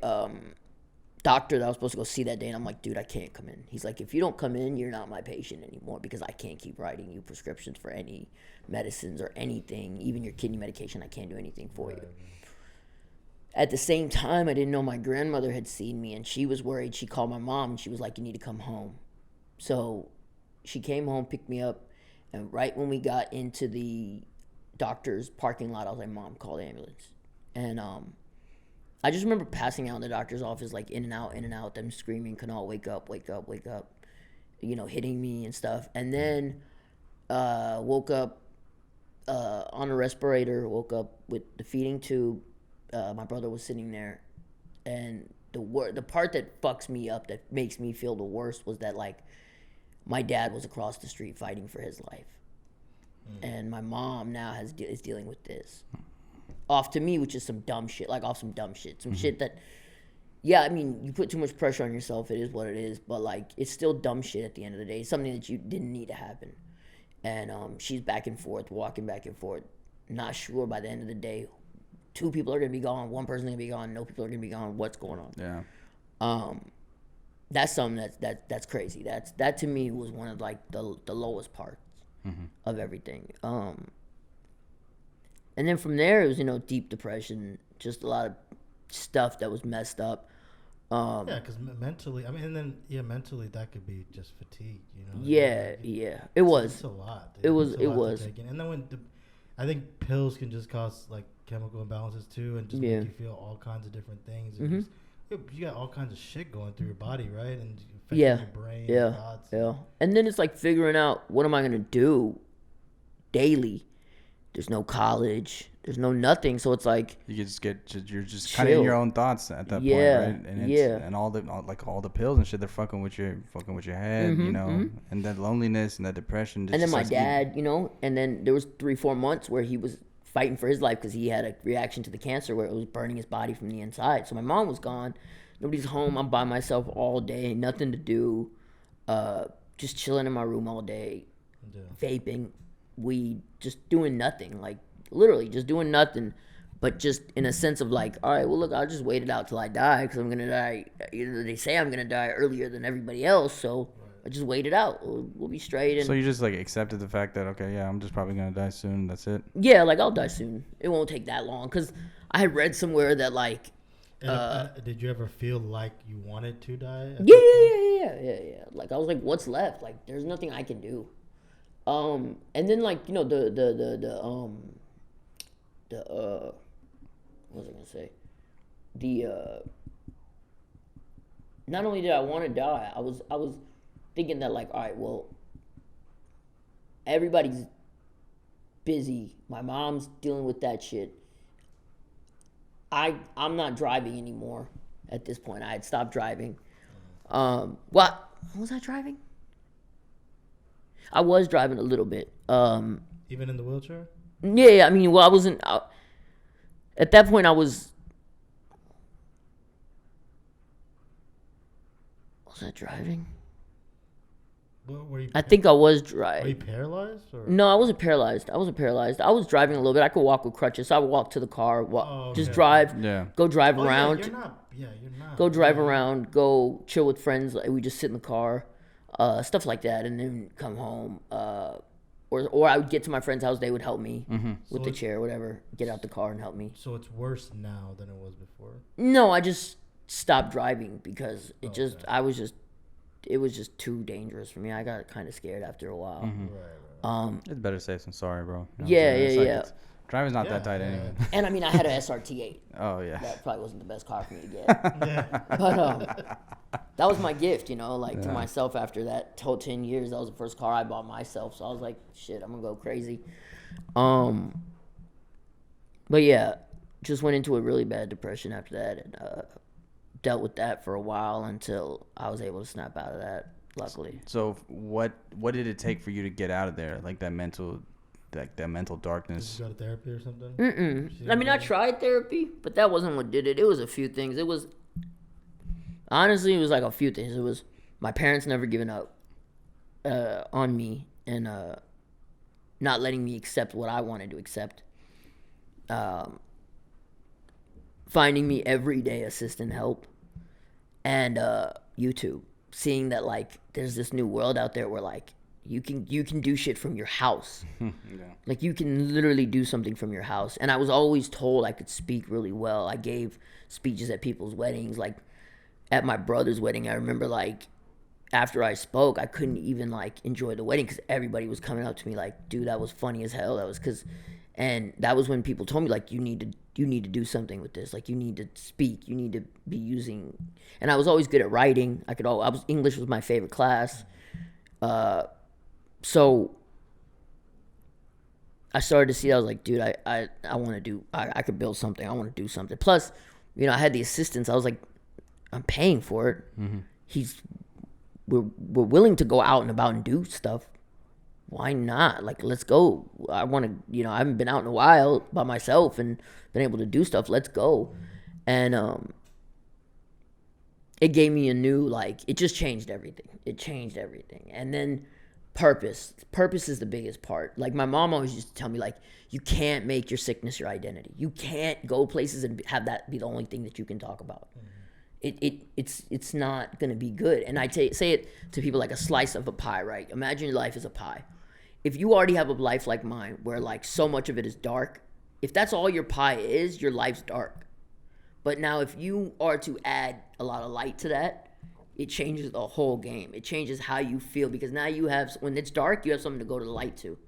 doctor that I was supposed to go see that day, and I'm like, dude, I can't come in. He's like, if you don't come in, you're not my patient anymore because I can't keep writing you prescriptions for any medicines or anything, even your kidney medication. I can't do anything for you. At the same time, I didn't know my grandmother had seen me, and she was worried. She called my mom, and she was like, you need to come home. So she came home, picked me up, and right when we got into the doctor's parking lot, I was like, Mom, call the ambulance. And I just remember passing out in the doctor's office, like in and out, them screaming, Kunal, wake up, wake up, wake up, you know, hitting me and stuff. And then woke up on a respirator, woke up with the feeding tube. My brother was sitting there, and the part that fucks me up, that makes me feel the worst, was that, like, my dad was across the street fighting for his life, and my mom now is dealing with this off to me, which is some dumb shit, some shit that, yeah, I mean, you put too much pressure on yourself, it is what it is, but, like, it's still dumb shit at the end of the day. It's something that you didn't need to happen, and she's back and forth, walking back and forth, not sure by the end of the day. 2 people are going to be gone. 1 person's going to be gone. No people are going to be gone. What's going on? Yeah. That's something that's crazy. That to me was one of, like, the lowest parts of everything. And then from there, it was, you know, deep depression, just a lot of stuff that was messed up. Yeah, because mentally, I mean, and then mentally that could be just fatigue, you know. Yeah, it was. It's a lot. Dude. It was. It's a It lot to was. take in. And then I think pills can just cause like chemical imbalances too, and just make you feel all kinds of different things. And you got all kinds of shit going through your body, right? And affecting your brain, your thoughts. Yeah. And then it's like figuring out, what am I gonna do daily? There's no college. There's no nothing. So it's like you're just kind of in your own thoughts at that point, right? And and all the pills and shit, they're fucking with your head, you know, and that loneliness and that depression. And then my dad, you know, and then there was 3-4 months where he was fighting for his life because he had a reaction to the cancer where it was burning his body from the inside. So my mom was gone. Nobody's home. I'm by myself all day. Nothing to do. Just chilling in my room all day. Vaping, weed, just doing nothing. Like, literally just doing nothing. But just in a sense of like, all right, well, look, I'll just wait it out till I die because I'm going to die. You know, they say I'm going to die earlier than everybody else. So I just wait it out. We'll be straight. And so you just like accepted the fact that, okay, yeah, I'm just probably going to die soon. That's it. Yeah, like, I'll die soon. It won't take that long. Because I had read somewhere that, like, did you ever feel like you wanted to die? Yeah. Like, I was like, what's left? Like, there's nothing I can do. And then, like, you know, what was I gonna say? not only did I want to die, I was thinking that like, all right, well, everybody's busy. My mom's dealing with that shit. I'm not driving anymore at this point. I had stopped driving. What was I driving? I was driving a little bit. Even in the wheelchair? Yeah, I mean, well, I wasn't. At that point, I was. Was I driving? What, were you? I think I was Were you driving. paralyzed? Or? No, I wasn't paralyzed. I was driving a little bit. I could walk with crutches. So I would walk to the car, just okay. drive, Yeah. go drive Oh, yeah, around, you're not. Yeah, you're not. go drive around, go chill with friends. Like, we just sit in the car, stuff like that, and then come home. Or I would get to my friend's house. They would help me with So the chair, whatever. Get out the car and help me. So it's worse now than it was before. No, I just stopped driving because it just Okay. it was just too dangerous for me. I got kind of scared after a while. Right. It's better safe than sorry, bro. You know what I'm Yeah, saying? It's yeah, like yeah. Driving's not that Yeah, tight yeah. anyway. And I mean, I had an SRT8. Oh yeah. That probably wasn't the best car for me to get. Yeah. But that was my gift, like to myself after that whole 10 years. That was the first car I bought myself. So I was like, shit, I'm going to go crazy. But yeah, just went into a really bad depression after that and dealt with that for a while until I was able to snap out of that, luckily. So what did it take for you to get out of there? Like that mental Did darkness. you go to therapy or something? I mean, I tried therapy, but that wasn't what did it. It was a few things. It was like a few things. It was my parents never giving up on me and not letting me accept what I wanted to accept. Finding me everyday assistant help and YouTube, seeing that like there's this new world out there where like you can do shit from your house. Yeah. Like you can literally do something from your house. And I was always told I could speak really well. I gave speeches at people's weddings. Like at my brother's wedding, I remember like after I spoke, I couldn't even like enjoy the wedding because everybody was coming up to me like, dude, that was funny as hell. And that was when people told me like, you need to do something with this. Like you need to speak. You need to be using. And I was always good at writing. English was my favorite class. So I started to see, I was like, dude, I want to do, I could build something. I want to do something. Plus, I had the assistants. I was like, I'm paying for it. We're willing to go out and about and do stuff. Why not? Like, let's go. I want to, I haven't been out in a while by myself and been able to do stuff. Let's go. And it gave me a new, like, it just changed everything. It changed everything. And then purpose is the biggest part. Like my mom always used to tell me, like, you can't make your sickness your identity. You can't go places and have that be the only thing that you can talk about. It's not gonna be good. And I say it to people like a slice of a pie, right? Imagine your life is a pie. If you already have a life like mine where like so much of it is dark, if that's all your pie is, your life's dark. But now if you are to add a lot of light to that, it changes the whole game. It changes how you feel because now you have, when it's dark, you have something to go to the light to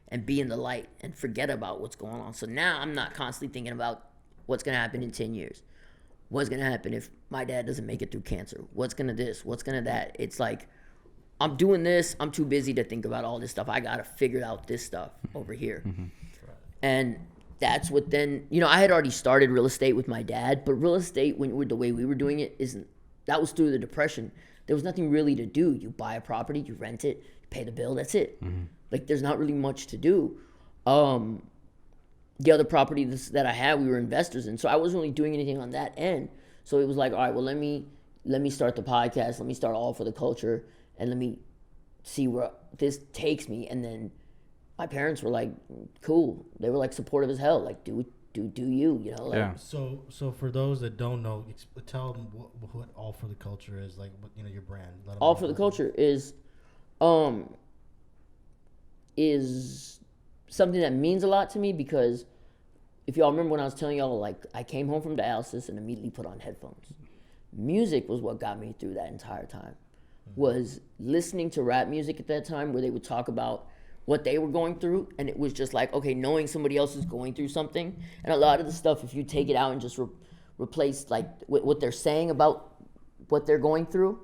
and be in the light and forget about what's going on. So now I'm not constantly thinking about what's going to happen in 10 years. What's going to happen if my dad doesn't make it through cancer? What's going to this? What's going to that? It's like, I'm doing this. I'm too busy to think about all this stuff. I got to figure out this stuff over here. And that's what then, I had already started real estate with my dad, but real estate, the way we were doing it, that was through the Depression. There was nothing really to do. You buy a property, you rent it, you pay the bill, that's it. Like, there's not really much to do. The other properties that I had, we were investors in, so I wasn't really doing anything on that end. So it was like, all right, well, let me start the podcast. Let me start All for the Culture, and let me see where this takes me. And then my parents were like, cool. They were like supportive as hell. Like, do you, like, Yeah. So for those that don't know, tell them what All for the Culture is, like, what, your brand. Let 'em All know. for the Culture is something that means a lot to me because if y'all remember when I was telling y'all, like, I came home from dialysis and immediately put on headphones. Music was what got me through that entire time. Was listening to rap music at that time where they would talk about what they were going through, and it was just like, okay, knowing somebody else is going through something. And a lot of the stuff, if you take it out and just replace like what they're saying about what they're going through,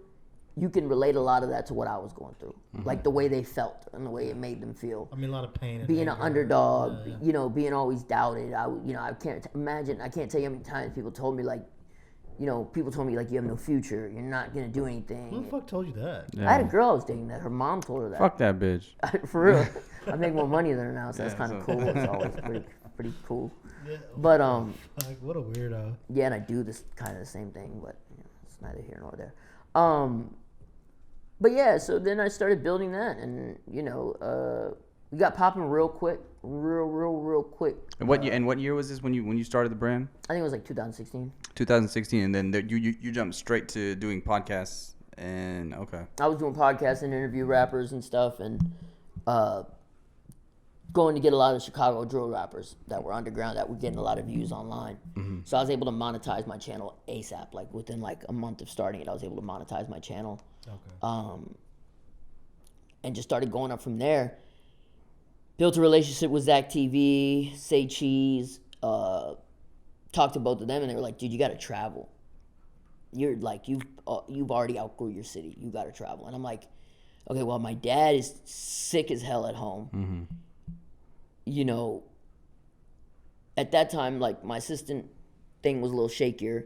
you can relate a lot of that to what I was going through. Like the way they felt and the way it made them feel. I mean, a lot of pain. And Being an anger. underdog, Yeah. you know, being always doubted. I can't imagine. I can't tell you how many times people told me like, people told me like, you have no future. You're not gonna do anything. Who the fuck told you that? I had a girl I was dating that her mom told her that. Fuck that bitch. For real. I make more money than her now, so that's Yeah, kind of so- cool. It's always pretty cool. Yeah. But Like, what a weirdo. yeah, and I do this kind of the same thing, but it's neither here nor there. But yeah, so then I started building that, and we got popping real quick, real quick. And what year was this when you started the brand? I think it was like 2016. 2016, and then you jumped straight to doing podcasts. And okay. I was doing podcasts and interview rappers and stuff, and going to get a lot of Chicago drill rappers that were underground that were getting a lot of views online. Mm-hmm. So I was able to monetize my channel ASAP. Like within like a month of starting it, I was able to monetize my channel. Okay. And just started going up from there. Built a relationship with Zach TV, Say Cheese. Talked to both of them, and they were like, "Dude, you got to travel. You're like you've already outgrew your city. You got to travel." And I'm like, "Okay, well, my dad is sick as hell at home. Mm-hmm. At that time, like my assistant thing was a little shakier,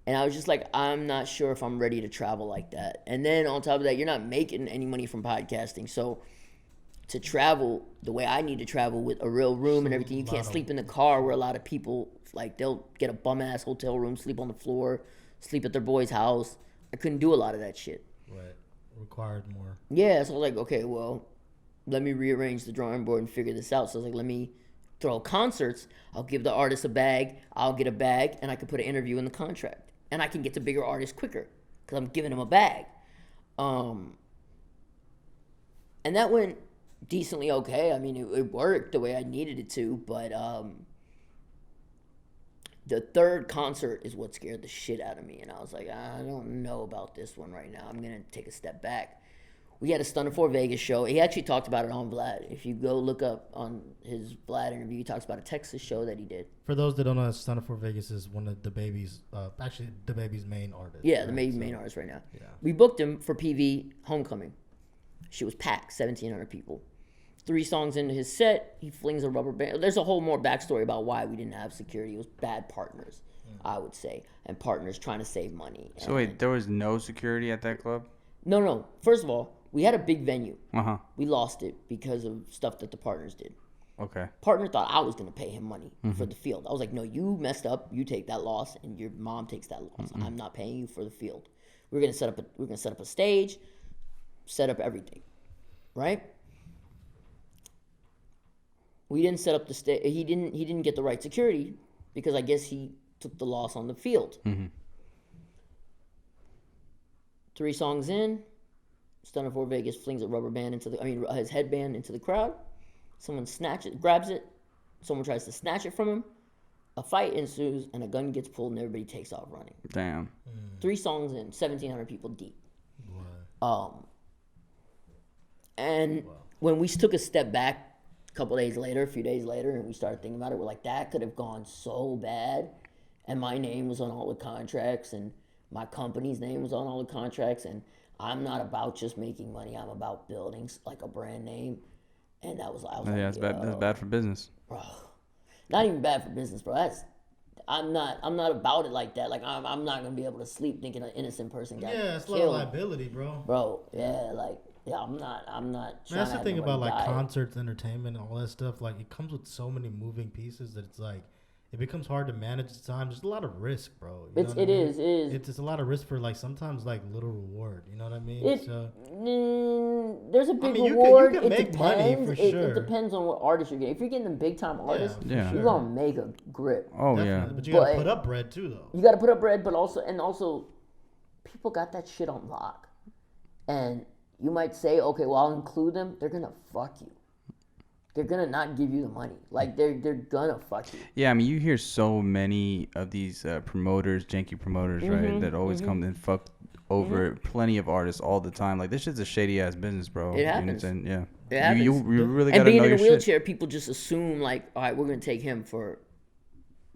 and I was just like, I'm not sure if I'm ready to travel like that. And then on top of that, you're not making any money from podcasting, so to travel the way I need to travel with a real room and everything, you can't sleep in the car where a lot of people like they'll get a bum ass hotel room, sleep on the floor, sleep at their boy's house. I couldn't do a lot of that shit. Right. Required more. Yeah, so I was like, okay, well, let me rearrange the drawing board and figure this out. So I was like, let me throw concerts. I'll give the artist a bag. I'll get a bag, and I can put an interview in the contract. And I can get to bigger artists quicker because I'm giving them a bag. And that went decently okay. I mean, it worked the way I needed it to, but the third concert is what scared the shit out of me. And I was like, I don't know about this one right now. I'm going to take a step back. We had a Stunner 4 Vegas show. He actually talked about it on Vlad. If you go look up on his Vlad interview, he talks about a Texas show that he did. For those that don't know, Stunner 4 Vegas is one of the baby's, actually the baby's main artist. Yeah, right? the main artist right now. Yeah. We booked him for PV Homecoming. She was packed, 1,700 people. 3 songs into his set, he flings a rubber band. There's a whole more backstory about why we didn't have security. It was bad partners, I would say, and partners trying to save money. So wait, there was no security at that club? No. First of all, we had a big venue. Uh-huh. We lost it because of stuff that the partners did. Okay. Partner thought I was going to pay him money for the field. I was like, no, you messed up. You take that loss, and your mom takes that loss. I'm not paying you for the field. We're going to set up a stage, set up everything, right? We didn't set up the stage. He didn't get the right security because I guess he took the loss on the field. 3 songs in, Stunner 4 Vegas flings a rubber band his headband into the crowd. Someone grabs it. Someone tries to snatch it from him. A fight ensues, and a gun gets pulled, and everybody takes off running. Damn. 3 songs in, 1,700 people deep. Wow. And when we took a step back a few days later, and we started thinking about it, we're like, that could have gone so bad. And my name was on all the contracts, and my company's name was on all the contracts, and I'm not about just making money. I'm about building like a brand name. And I was like, That's bad for business. Bro, not even bad for business, bro. I'm not about it like that. Like I'm not gonna be able to sleep thinking an innocent person got Yeah, it's a killed. lot of liability, bro. Bro, yeah, like I'm not. Man, trying that's to the have thing about nobody like die. concerts, entertainment, and all that stuff. Like it comes with so many moving pieces that it's like it becomes hard to manage the time. There's a lot of risk, bro. You know what I mean? It is. It's a lot of risk for like sometimes like little reward. You know what I mean? There's a big mean, you reward. can make It money depends. for It sure. depends on what artist you're getting. If you're getting a big time artist, Yeah. you're gonna make a grip. Oh Definitely. But you But- gotta put up bread too, though. You got to put up bread, but also, people got that shit on lock, and you might say, okay, well, I'll include them. They're gonna fuck you. They're gonna not give you the money. Like they're gonna fuck you. Yeah, I mean, you hear so many of these promoters, janky promoters, right, that always come and fuck over plenty of artists all the time. Like, this shit's a shady ass business, bro. It You know what I'm happens. saying? Yeah. It happens. You really And gotta being know in your a shit. wheelchair, people just assume like, all right, we're gonna take him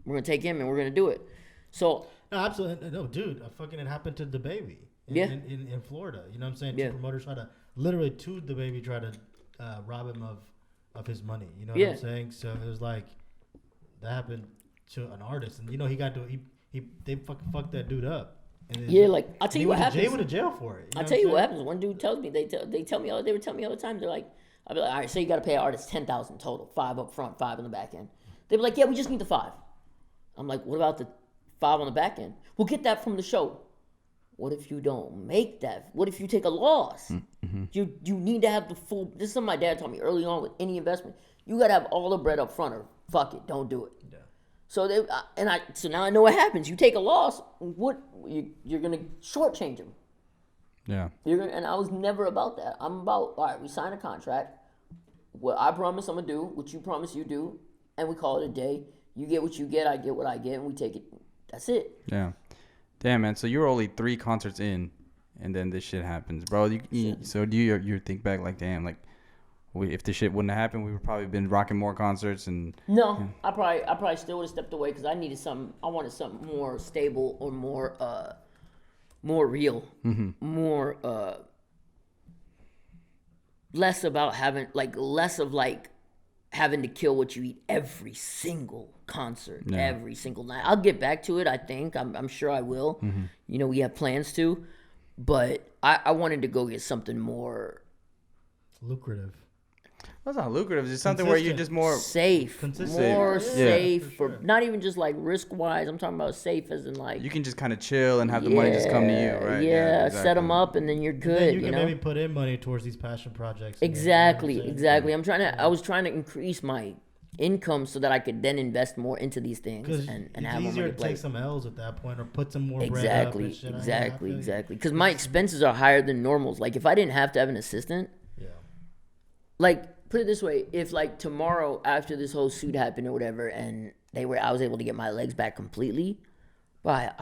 and we're gonna do it. So No, absolutely. No, dude, fucking it happened to the baby in Florida. You know what I'm saying? Yeah. Two promoters tried to literally to the baby try to rob him of his money. You know what I'm saying? So it was like that happened to an artist, and he got to they fucking fucked that dude up. And like I'll tell you what happens. He went to jail for it. I'll tell you what happens. One dude tells me they would tell me all the time. They're like, I'll be like, all right, so you got to pay an artist $10,000 total, 5 up front, 5 on the back end. They'd be like, yeah, we just need the 5. I'm like, what about the 5 on the back end? We'll get that from the show. What if you don't make that? What if you take a loss? Mm-hmm. You need to have the full. This is something my dad taught me early on with any investment. You got to have all the bread up front, or fuck it, don't do it. Yeah. So so now I know what happens. You take a loss, you're gonna shortchange them. Yeah. And I was never about that. I'm about, all right, we sign a contract. What I promise I'm gonna do, what you promise you do, and we call it a day. You get what you get, I get what I get, and we take it. That's it. Yeah. Damn, man. So you were only 3 concerts in, and then this shit happens, bro. So do you think back like, damn, like, if this shit wouldn't have happened, we would probably been rocking more concerts and. No, yeah. I probably still would have stepped away because I needed something. I wanted something more stable or more real, more less about having having to kill what you eat every single concert, every single night. I'll get back to it. I think I'm sure I will. Mm-hmm. We have plans to, but I wanted to go get something more lucrative. That's not lucrative. It's something where you're just more safe, safe for not even just like risk wise. I'm talking about safe as in like you can just kind of chill and have the money just come to you, right? Yeah, exactly. Set them up and then you're good. And then you can maybe put in money towards these passion projects. Exactly. I was trying to increase my income so that I could then invest more into these things and have more money. It's easier to take some L's at that point or put some more bread up and shit. Exactly. Because my expenses are higher than normals. Like if I didn't have to have an assistant, like. Put it this way, if like tomorrow after this whole suit happened or whatever, and I was able to get my legs back completely, but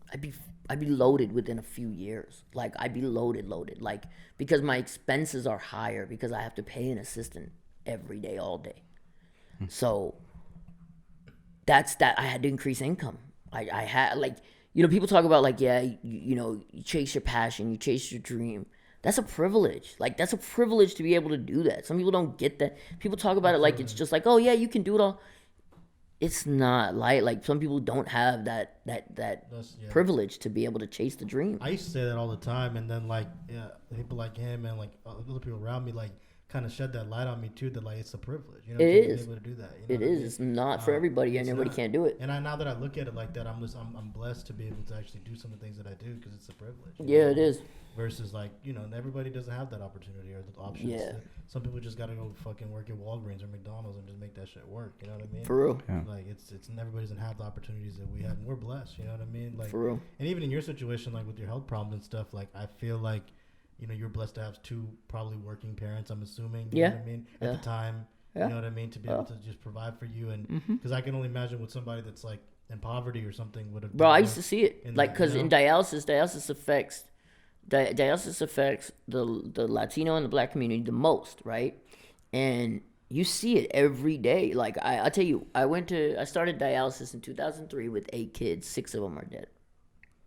I'd be loaded within a few years. Like I'd be loaded, like because my expenses are higher because I have to pay an assistant every day, all day. So that's that. I had to increase income. I had like people talk about like you chase your passion, you chase your dream. That's a privilege. Like, that's a privilege to be able to do that. Some people don't get that. People talk about it like it's just like, oh, yeah, you can do it all. It's not like some people don't have that privilege to be able to chase the dream. I used to say that all the time, and then, people like him and, other people around me, kind of shed that light on me, too, that, it's a privilege. It is. To be able to do that. It is. It's not for everybody, and everybody can't do it. And now that I look at it like that, I'm blessed to be able to actually do some of the things that I do because it's a privilege. Yeah, it is. Versus everybody doesn't have that opportunity or the options. Yeah. Some people just gotta go fucking work at Walgreens or McDonald's and just make that shit work. You know what I mean? For real. Yeah. It's everybody doesn't have the opportunities that we have, and we're blessed. You know what I mean? For real. And even in your situation, with your health problems and stuff, I feel like you're blessed to have 2 probably working parents. I'm assuming. You know what I mean? At the time, you know what I mean, to be able to just provide for you, and because I can only imagine what somebody that's in poverty or something would have. Bro, I used to see it because in dialysis affects. Dialysis affects the Latino and the Black community the most, right? And you see it every day. Like I tell you, I started dialysis in 2003 with 8 kids. 6 of them are dead.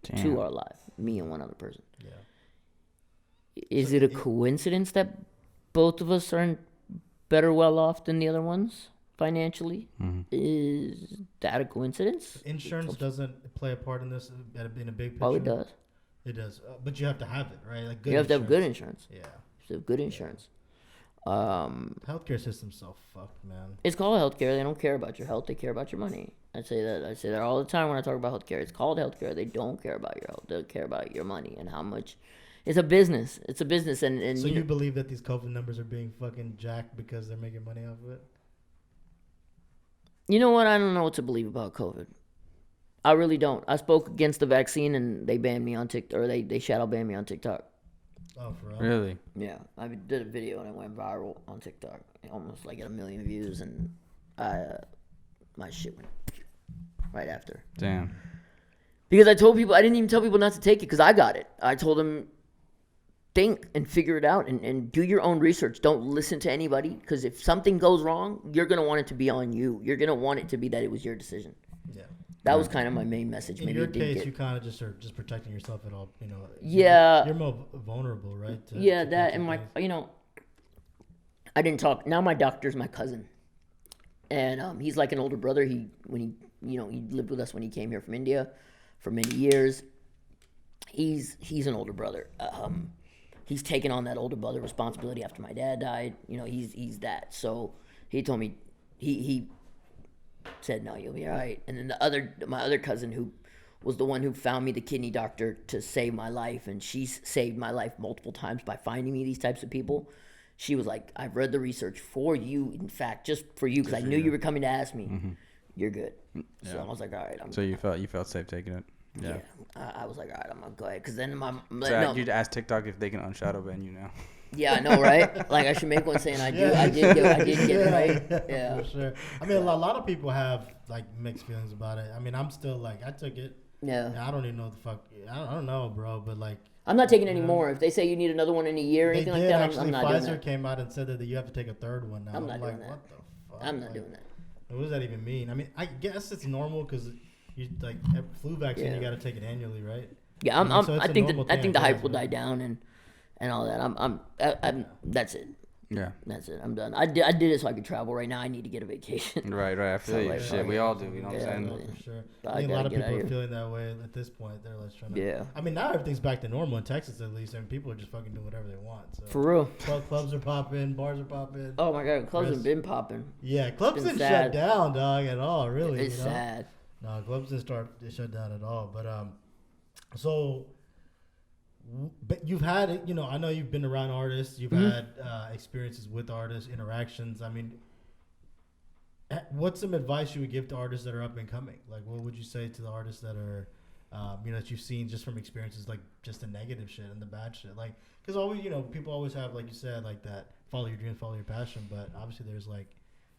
Damn. 2 are alive. Me and 1 other person. Yeah. Is it a coincidence that both of us are better well off than the other ones financially? Mm-hmm. Is that a coincidence? Insurance doesn't play a part in this in a big picture. Oh, it does. It does, but you have to have it, right? Good you have to have good insurance. Yeah, you have to have good insurance. Healthcare system's so fucked, man. It's called healthcare. They don't care about your health. They care about your money. I say that all the time when I talk about healthcare. It's called healthcare. They don't care about your health. They care about your money and how much. It's a business. It's a business, and so you believe that these COVID numbers are being fucking jacked because they're making money off of it? You know what? I don't know what to believe about COVID. I really don't. I spoke against the vaccine and they banned me on TikTok, or they shadow banned me on TikTok. Oh, for real? Really? Yeah. I did a video and it went viral on TikTok. It almost got 1 million views, and my shit went right after. Damn. Because I didn't even tell people not to take it because I got it. I told them, think and figure it out and do your own research. Don't listen to anybody, because if something goes wrong, you're going to want it to be on you. You're going to want it to be that it was your decision. Yeah. That was kind of my main message. In Maybe your it didn't case, get. you kind of just are just protecting yourself at all. Yeah. You're more vulnerable, right? Yeah, to that catching and my, things. I didn't talk. Now my doctor's my cousin, and he's like an older brother. He lived with us when he came here from India for many years. He's an older brother. He's taken on that older brother responsibility after my dad died. He's that. So he told me he said, no, you'll be all right. And then my other cousin, who was the one who found me the kidney doctor to save my life, and she's saved my life multiple times by finding me these types of people. She was like, I've read the research for you, in fact, just for you, because I knew you were coming to ask me. Mm-hmm. You're good. Yeah. So I was like, all right. So you felt safe taking it? Yeah. I was like, all right, I'm going to go ahead. Because then you'd ask TikTok if they can unshadow ban you now. Yeah, I know, right? Like, I should make one saying I did get it right. Yeah. For sure. I mean, a lot of people have, like, mixed feelings about it. I mean, I'm still, like, I took it. Yeah. I don't even know what the fuck. I don't know, bro, but, like. I'm not taking any more. If they say you need another one in a year or anything like that, I'm not doing that. Pfizer came out and said that you have to take a third one now. I'm not doing that. What the fuck? I'm not doing that. What does that even mean? I mean, I guess it's normal because you like flu vaccine. You got to take it annually, right? Yeah, I think the hype will die down and all that. I'm that's it. Yeah, that's it. I'm done. I did it so I could travel. Right now, I need to get a vacation. Right. I feel you. Shit, we all do. You know what I'm saying? No, for sure. I think a lot of people are feeling that way at this point. They're like trying to. Yeah. I mean, now everything's back to normal in Texas, at least, and people are just fucking doing whatever they want. So. For real. Clubs are popping, bars are popping. Oh my god, clubs have been popping. Yeah, clubs didn't shut down, dog, at all. Really, it's sad. No, clubs didn't shut down at all. But so. But you've had, I know you've been around artists. You've had experiences with artists, interactions. I mean, what's some advice you would give to artists that are up and coming? Like, what would you say to the artists that are, that you've seen just from experiences, like just the negative shit and the bad shit? Like, because always, people always have, like you said, like that, follow your dreams, follow your passion. But obviously there's like,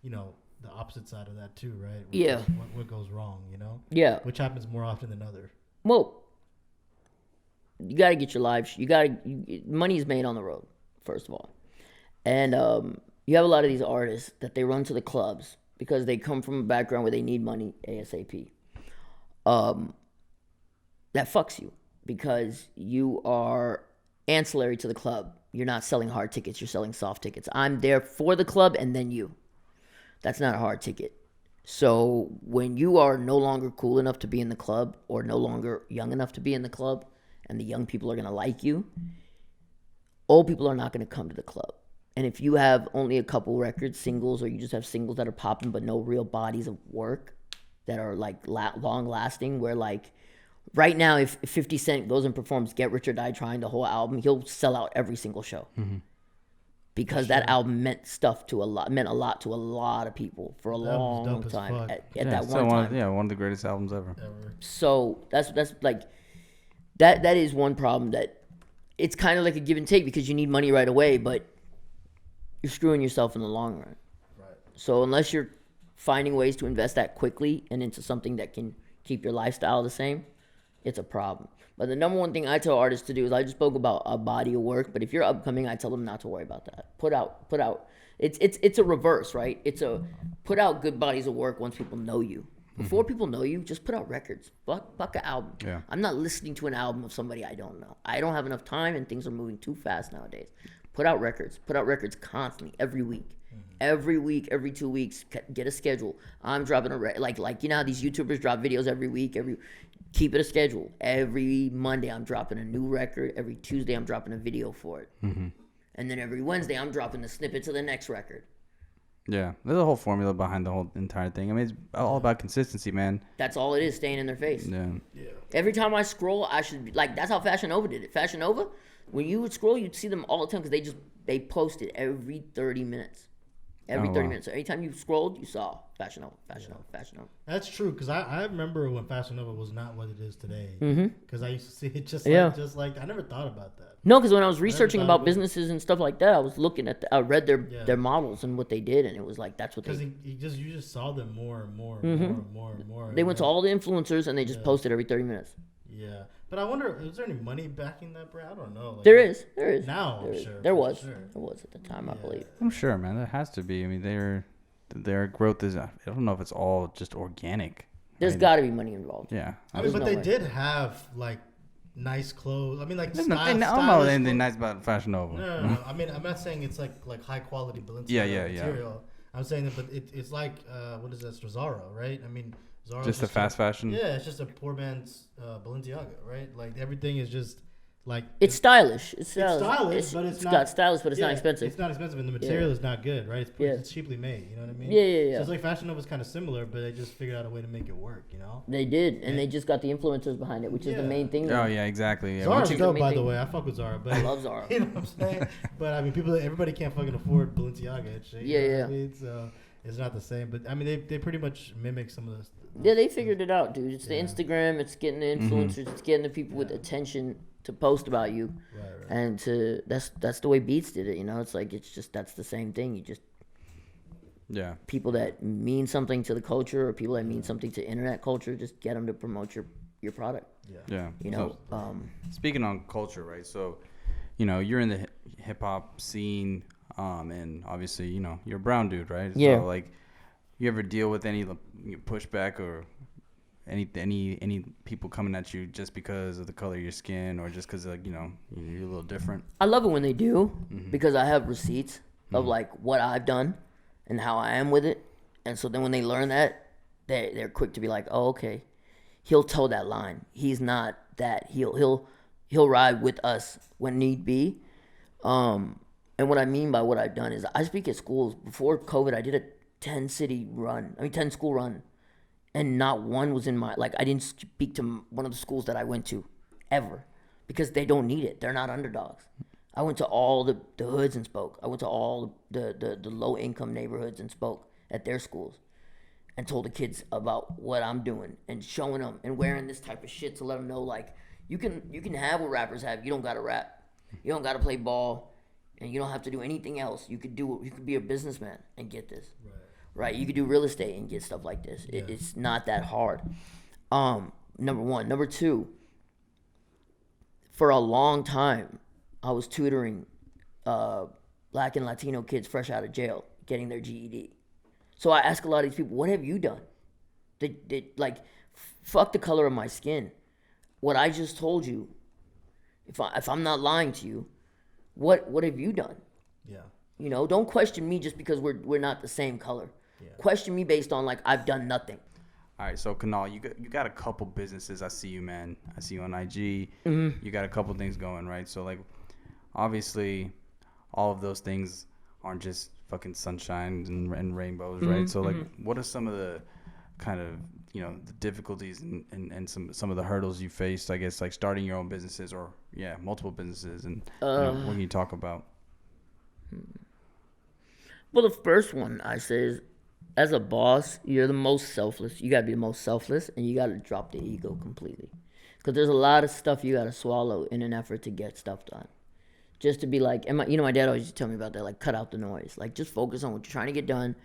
the opposite side of that too, right? Which is what goes wrong, Yeah. Which happens more often than others. Well, you got to get your lives. Money is made on the road, first of all. And you have a lot of these artists that they run to the clubs because they come from a background where they need money ASAP. That fucks you because you are ancillary to the club. You're not selling hard tickets. You're selling soft tickets. I'm there for the club and then you. That's not a hard ticket. So when you are no longer cool enough to be in the club or no longer young enough to be in the club, and the young people are going to like you, old people are not going to come to the club. And if you have only a couple records, singles, or you just have singles that are popping but no real bodies of work that are like long-lasting, where like right now if 50 Cent goes and performs Get Rich or Die Trying, the whole album, he'll sell out every single show. Mm-hmm. Because that album meant a lot to a lot of people for a long time at that one time. One of the greatest albums ever. So that's like... That is one problem that it's kind of like a give and take because you need money right away, but you're screwing yourself in the long run. Right. So unless you're finding ways to invest that quickly and into something that can keep your lifestyle the same, it's a problem. But the number one thing I tell artists to do is I just spoke about a body of work, but if you're upcoming, I tell them not to worry about that. Put out. It's a reverse, right? It's a put out good bodies of work once people know you. Before people know you, just put out records. Fuck an album. Yeah. I'm not listening to an album of somebody I don't know. I don't have enough time, and things are moving too fast nowadays. Put out records. Put out records constantly, every week. Every week, every 2 weeks, get a schedule. I'm dropping like how these YouTubers drop videos every week. Keep it a schedule. Every Monday, I'm dropping a new record. Every Tuesday, I'm dropping a video for it. Mm-hmm. And then every Wednesday, I'm dropping the snippet to the next record. Yeah, there's a whole formula behind the whole entire thing. I mean, it's all about consistency, man. That's all it is, staying in their face. Yeah. Every time I scroll, I should be like, that's how Fashion Nova did it. Fashion Nova, when you would scroll, you'd see them all the time because they posted every 30 minutes. Every 30 minutes. So anytime you scrolled, you saw Fashion Nova. That's true, because I remember when Fashion Nova was not what it is today. Because I used to see it just like I never thought about that. No, because when I was researching about businesses and stuff like that, I was looking at I read their models and what they did, and it was like that's what they. Because you just saw them more and more and more. They went to all the influencers and they just posted every 30 minutes. Yeah, but I wonder, is there any money backing that brand? I don't know. Like, there is. Now, I'm sure. There was at the time, I believe. I'm sure, man. There has to be. I mean, their growth is. I don't know if it's all just organic. There's got to be money involved. Yeah. I mean, There's but no they way. did have like nice clothes. I mean, like I don't know stylish anything clothes. nice about Fashion Nova. No. I mean, I'm not saying it's like high quality Balenciaga Yeah. material. I'm saying that, but it's like what is that? Zara, right? I mean, Zara. Just the fast fashion. Yeah, it's just a poor man's Balenciaga, right? Like everything is just like It's stylish. It's stylish, stylish. but it's not got stylish, but it's not yeah, expensive. It's not expensive, and the material is not good, right? Yeah. It's cheaply made. You know what I mean? Yeah. So it's like Fashion Nova was kind of similar, but they just figured out a way to make it work. You know? They did, and they just got the influencers behind it, which is the Yeah. main thing. Oh yeah, exactly. Yeah. Zara's you- dope, main by thing- the way. I fuck with Zara, but I love Zara. you know what I'm saying? But I mean, everybody can't fucking afford Balenciaga and shit. You know what I mean? So it's not the same. But I mean, they pretty much mimic some of the. Yeah, they figured it out, dude. It's the Yeah. Instagram. It's getting the influencers. It's getting the people with attention to post about you, Right. and to that's the way Beats did it. You know, it's like that's the same thing. You just Yeah. people that mean something to the culture or people that mean something to internet culture, just get them to promote your product. Yeah. You know, Speaking on culture, right? So, you're in the hip hop scene, and obviously, you're a brown dude, right? Yeah. So, like, you ever deal with any pushback or any people coming at you just because of the color of your skin or just because you're a little different? I love it when they do because I have receipts of like what I've done and how I am with it, and so then when they learn that, they're quick to be like, oh, okay, he'll toe that line. He's not that. He'll ride with us when need be. And what I mean by what I've done is I speak at schools. Before COVID, I did a 10 school run. And not one was in my, like, I didn't speak to one of the schools that I went to ever because they don't need it. They're not underdogs. I went to all the hoods and spoke. I went to all the low income neighborhoods and spoke at their schools and told the kids about what I'm doing and showing them and wearing this type of shit to let them know, like, you can have what rappers have. You don't got to rap. You don't got to play ball. And you don't have to do anything else. You could be a businessman and get this. Right? You could do real estate and get stuff like this. It's not that hard. Number one. Number two, for a long time, I was tutoring Black and Latino kids fresh out of jail getting their GED. So I ask a lot of these people, what have you done? Like, fuck the color of my skin. What I just told you, if I'm not lying to you, what have you done? Yeah. Don't question me just because we're not the same color. Yeah. Question me based on like I've done nothing. All right, so Kunal, you got a couple businesses. I see you, man. I see you on IG. You got a couple things going, right? So like, obviously, all of those things aren't just fucking sunshine and rainbows, right? So like, what are some of the kind of the difficulties and some of the hurdles you faced? I guess like starting your own businesses or multiple businesses, and what can you talk about? Well, the first one I say is, as a boss, you're the most selfless. You got to be the most selfless, and you got to drop the ego completely. Because there's a lot of stuff you got to swallow in an effort to get stuff done. Just to be like, and my dad always used to tell me about that, like, cut out the noise. Like, just focus on what you're trying to get done.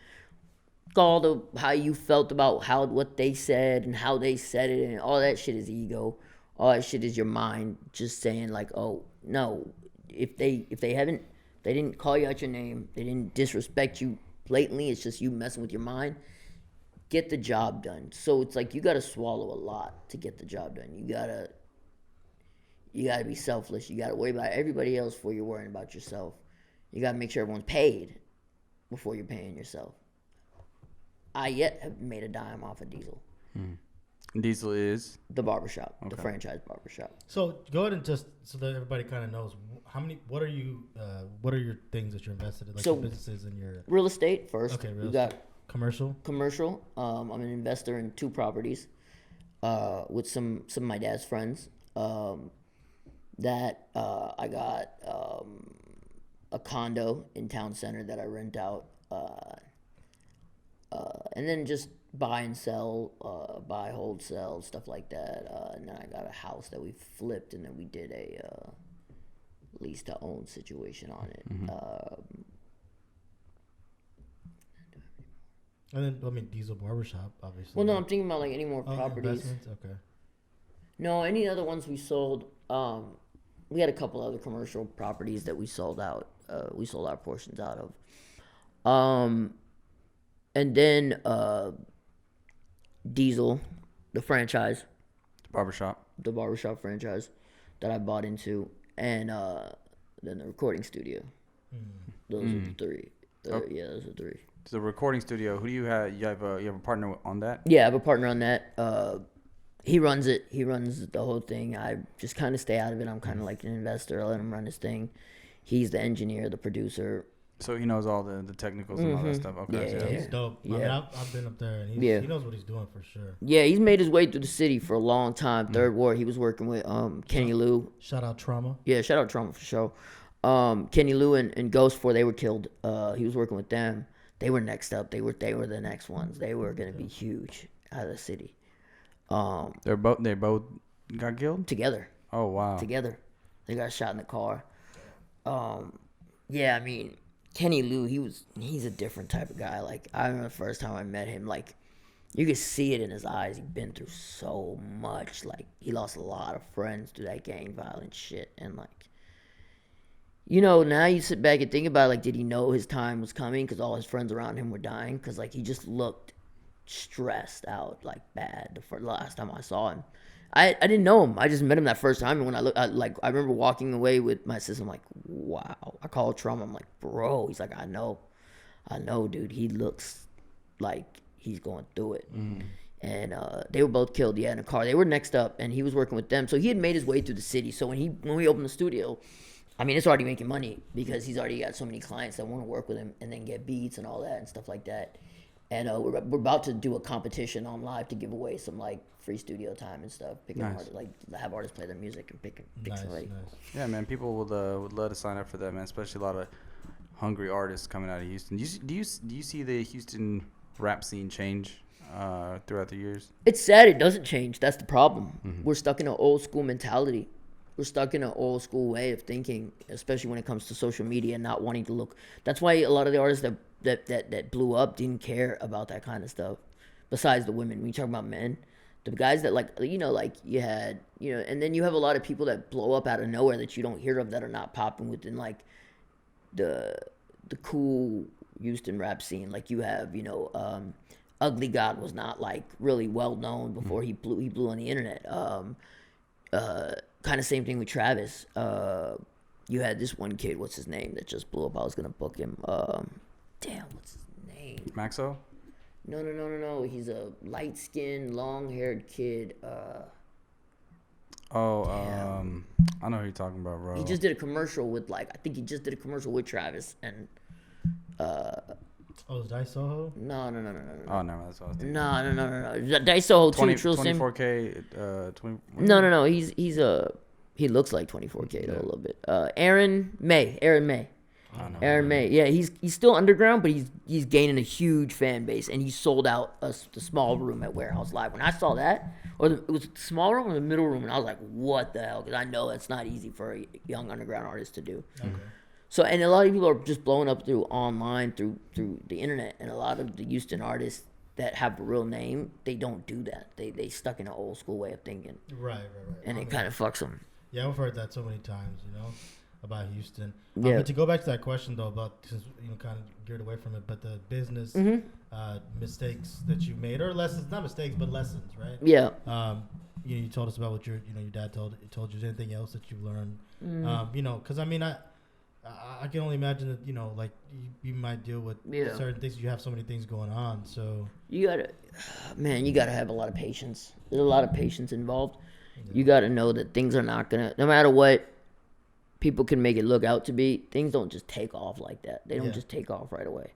All how you felt about what they said and how they said it, and all that shit is ego. All that shit is your mind just saying, like, oh, no. If they didn't call you out your name, they didn't disrespect you blatantly, it's just you messing with your mind, get the job done. So it's like you got to swallow a lot to get the job done. You got to be selfless. You got to worry about everybody else before you're worrying about yourself. You got to make sure everyone's paid before you're paying yourself. I yet have made a dime off of Diesel. Diesel is the barbershop, the franchise barbershop. So go ahead and just so that everybody kind of knows what are your things that you're invested in, like your businesses and your real estate first. Okay, we got commercial. I'm an investor in 2 properties with some of my dad's friends. That I got a condo in town center that I rent out, and then just buy and sell, buy, hold, sell, stuff like that. And then I got a house that we flipped, and then we did a lease to own situation on it. And then Diesel Barbershop, obviously. Well, no, I'm thinking about like any more properties. Investments? Okay. No, any other ones we sold. We had a couple other commercial properties that we sold out. We sold our portions out of. And then Diesel, the franchise, Barbershop. the barbershop franchise that I bought into, and then the recording studio. Those are the three. Yeah, those are three. So the recording studio. Who do you have? You have a partner on that? Yeah, I have a partner on that. He runs it. He runs the whole thing. I just kind of stay out of it. I'm kind of like an investor. I let him run his thing. He's the engineer, the producer. So he knows all the technicals and all that stuff. Okay. Yeah. He's dope. I mean, I've been up there, and he knows what he's doing for sure. Yeah, he's made his way through the city for a long time. Third Ward. He was working with Kenny Lou. Shout out Trauma. Yeah, shout out Trauma for sure. Kenny Lou and Ghost before they were killed. He was working with them. They were next up. They were the next ones. They were gonna be huge out of the city. They both got killed Together. Oh wow. Together. They got shot in the car. Yeah, I mean, Kenny Lou, he's a different type of guy. Like, I remember the first time I met him, like, you could see it in his eyes. He'd been through so much. Like, he lost a lot of friends through that gang violence shit. And, like, you know, now you sit back and think about, like, did he know his time was coming? Because all his friends around him were dying. Because, like, he just looked stressed out, like, bad the last time I saw him. I didn't know him. I just met him that first time. And when I remember walking away with my sister. I'm like, wow. I called Trauma. I'm like, bro. He's like, I know, dude. He looks like he's going through it. And they were both killed, in a car. They were next up, and he was working with them. So he had made his way through the city. So when we opened the studio, I mean, it's already making money because he's already got so many clients that want to work with him and then get beats and all that and stuff like that. And we're about to do a competition on live to give away some like free studio time and stuff. Have artists play their music and pick somebody. Nice. Yeah, man. People would love to sign up for that, man. Especially a lot of hungry artists coming out of Houston. Do you see the Houston rap scene change throughout the years? It's sad it doesn't change. That's the problem. We're stuck in an old school mentality. We're stuck in an old school way of thinking, especially when it comes to social media and not wanting to look. That's why a lot of the artists that blew up didn't care about that kind of stuff. Besides the women, when you talk about men, the guys that you had, and then you have a lot of people that blow up out of nowhere that you don't hear of that are not popping within like the cool Houston rap scene. Like you have, Ugly God was not like really well known before he blew on the internet. Kind of same thing with Travis. You had this one kid, what's his name, that just blew up. I was gonna book him. What's his name? Maxo? No. He's a light-skinned, long-haired kid. I know who you're talking about, bro. He just did a commercial with Travis and. Oh, is Dice Soho? No. Oh no, that's what I was thinking. No. Dice Soho too. 24K. 20. No. He looks like 24K though a little bit. Aaron May. Aaron May. Yeah, he's still underground, but he's gaining a huge fan base, and he sold out the small room at Warehouse Live. When I saw that, it was the small room or the middle room, and I was like, what the hell? Because I know that's not easy for a young underground artist to do. Okay. So, and a lot of people are just blowing up through online, through the internet, and a lot of the Houston artists that have a real name, they don't do that. They stuck in an old school way of thinking. Right. And it kind of fucks them. Yeah, I've heard that so many times, about Houston. Yeah. But to go back to that question though, about since kind of geared away from it, but the business mistakes that you made, or lessons, not mistakes, but lessons, right? Yeah. You told us about what your dad told you. Is anything else that you learned? Because I mean, I can only imagine that like you might deal with certain things. You have so many things going on, so you gotta have a lot of patience. There's a lot of patience involved. Yeah. You gotta know that things are not gonna, no matter what people can make it look out to be, things don't just take off like that. They don't just take off right away.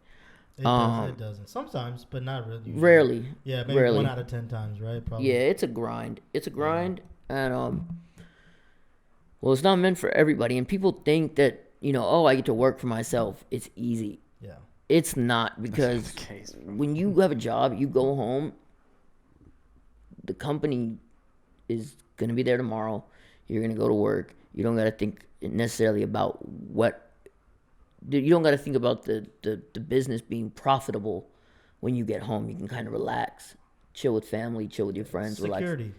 It doesn't. Sometimes, but not really. Usually. Rarely. Yeah, maybe rarely. 1 out of 10 times, right? Probably. Yeah, it's a grind. And well, it's not meant for everybody. And people think that I get to work for myself. It's easy. Yeah. It's not, because that's not the case, when you have a job, you go home, the company is going to be there tomorrow. You're going to go to work. You don't got to think necessarily about you don't got to think about the business being profitable when you get home. You can kind of relax, chill with family, chill with your friends. Security. Relax.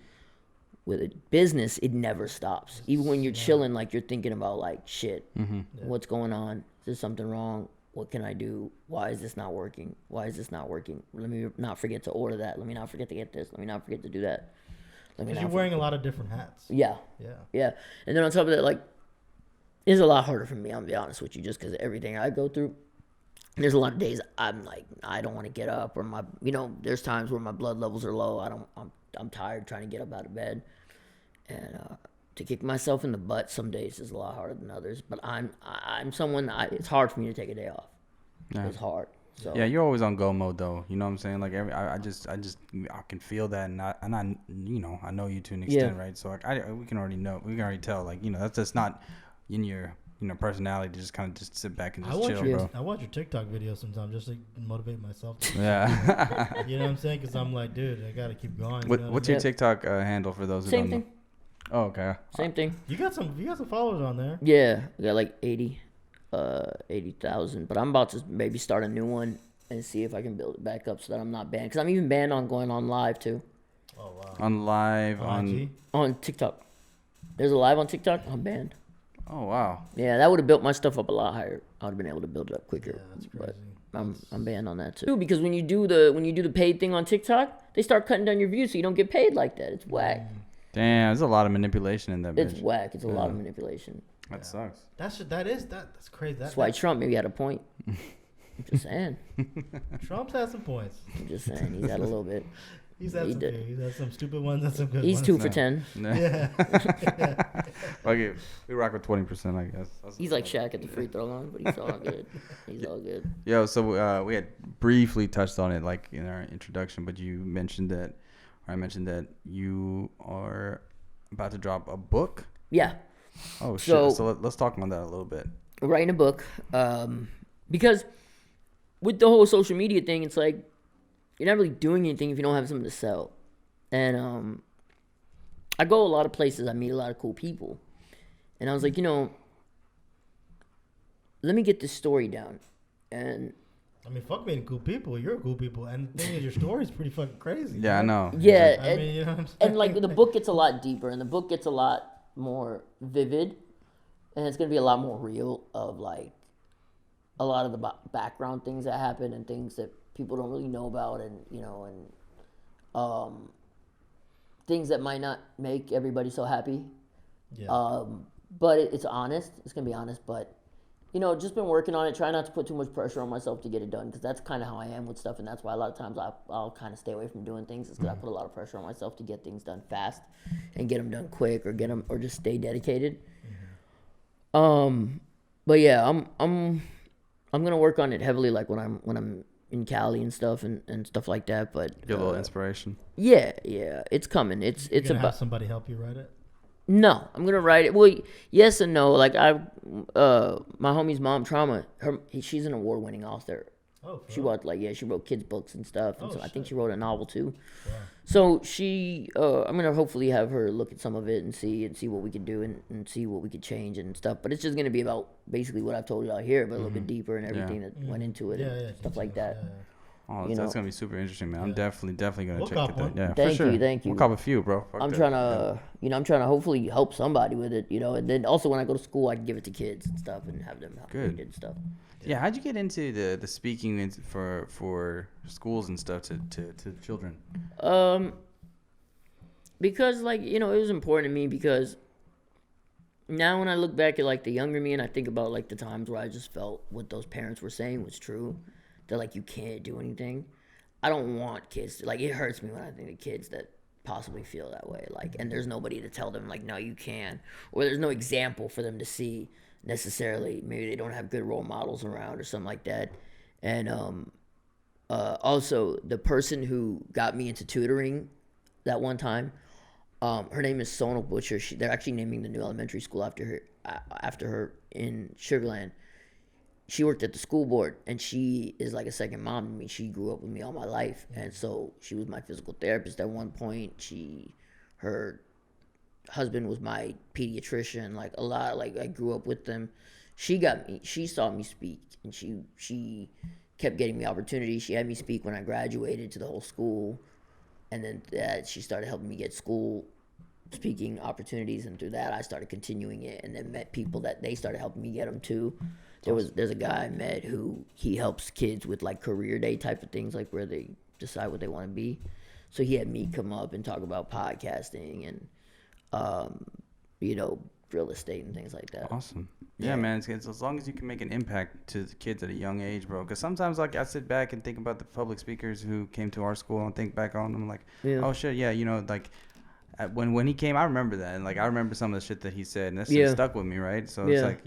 With a business, it never stops. Even when you're chilling, like you're thinking about like shit. Mm-hmm. Yeah. What's going on? Is there something wrong? What can I do? Why is this not working? Why is this not working? Let me not forget to order that. Let me not forget to get this. Let me not forget to do that. Because you're wearing a lot of different hats. Yeah. Yeah. Yeah. And then on top of that, like, it's a lot harder for me, I'm gonna be honest with you, just because everything I go through. There's a lot of days I'm like, I don't want to get up, or there's times where my blood levels are low. I'm tired trying to get up out of bed. And to kick myself in the butt some days is a lot harder than others. But I'm someone, it's hard for me to take a day off. Yeah. It's hard. So. Yeah, you're always on go mode though. You know what I'm saying? Like I can feel that, and I know you to an extent, right? So like we can already tell, like, that's just not in your personality to just kind of just sit back and just chill, bro. I watch your TikTok videos sometimes just to motivate myself. Yeah. You know what I'm saying? Because I'm like, dude, I gotta keep going. What's your TikTok handle for those who don't know? Same thing. Oh, okay. Same thing. You got some followers on there. Yeah, I got like 80,000. But I'm about to maybe start a new one and see if I can build it back up so that I'm not banned. Because I'm even banned on going on live too. Oh wow. On live on TikTok. There's a live on TikTok. I'm banned. Oh wow. Yeah, that would have built my stuff up a lot higher. I would have been able to build it up quicker. Yeah, that's crazy. But I'm banned on that too. Because when you do the paid thing on TikTok, they start cutting down your views so you don't get paid like that. It's whack. Damn, there's a lot of manipulation in that. It's whack. It's a lot of manipulation. That sucks. That's crazy. That's why Trump maybe had a point. I'm just saying. Trump's had some points. I'm just saying he's had a little bit. He's had some stupid ones and some good ones. He's 2 for 10. Yeah. Okay, we rock with 20%, I guess. He's like Shaq at the free throw line, but he's all good. He's all good. Yo, so we had briefly touched on it like in our introduction, but I mentioned that you are about to drop a book. Yeah. Oh shit! So let's talk about that a little bit. Writing a book, because with the whole social media thing, it's like you're not really doing anything if you don't have something to sell. And I go a lot of places. I meet a lot of cool people, and I was like, let me get this story down. And I mean, fuck meeting cool people. You're cool people, and the thing is, your story's pretty fucking crazy. Yeah, I know. Yeah, I mean, you know what I'm saying? And like the book gets a lot deeper, and the book gets a lot more vivid, and it's gonna be a lot more real of like a lot of the background things that happen and things that people don't really know about, and things that might not make everybody so happy. Yeah. But it's honest. It's gonna be honest, but. Just been working on it. Try not to put too much pressure on myself to get it done, because that's kind of how I am with stuff, and that's why a lot of times I'll kind of stay away from doing things. Is because I put a lot of pressure on myself to get things done fast and get them done quick, or just stay dedicated. But yeah, I'm gonna work on it heavily, like when I'm in Cali and stuff and stuff like that. But get a little inspiration. Yeah, it's coming. It's about about somebody help you write it. No, I'm gonna write it. Well, yes and no. Like my homie's mom, Trauma. She's an award-winning author. Oh, she wrote she wrote kids books and stuff. And so I think she wrote a novel too. Wow. So I'm gonna hopefully have her look at some of it and see what we could do and see what we could change and stuff. But it's just gonna be about basically what I've told you out here, but a little bit deeper and everything that went into it and stuff like that. Yeah. Oh, that's gonna be super interesting, man. I'm definitely gonna We'll check cop it one. out. Yeah, Thank for sure. you, thank you. We'll cop a few, bro. I'm trying to hopefully help somebody with it, and then also when I go to school, I can give it to kids and stuff and have them help read it and stuff. Yeah, how'd you get into the speaking for schools and stuff to children? Because it was important to me, because now when I look back at like the younger me and I think about like the times where I just felt what those parents were saying was true, that like you can't do anything. I don't want kids to, like, it hurts me when I think of kids that possibly feel that way, like, and there's nobody to tell them like, no, you can, or there's no example for them to see necessarily. Maybe they don't have good role models around or something like that. And also the person who got me into tutoring that one time, her name is Sonal Butcher. They're actually naming the new elementary school after her in Sugarland. She worked at the school board, and she is like a second mom to me. She grew up with me all my life, and so she was my physical therapist at one point. Her husband was my pediatrician, like a lot. Like I grew up with them. She saw me speak, and she kept getting me opportunities. She had me speak when I graduated to the whole school, and then she started helping me get school speaking opportunities, and through that I started continuing it, and then met people that they started helping me get them too. There's a guy I met who he helps kids with like career day type of things, like where they decide what they want to be. So he had me come up and talk about podcasting and real estate and things like that. Awesome. Yeah, man. It's as long as you can make an impact to the kids at a young age, bro. Because sometimes, like, I sit back and think about the public speakers who came to our school and think back on them, like, oh shit, yeah, like. When he came, I remember that, and like I remember some of the shit that he said, and that stuck with me, right? So it's like,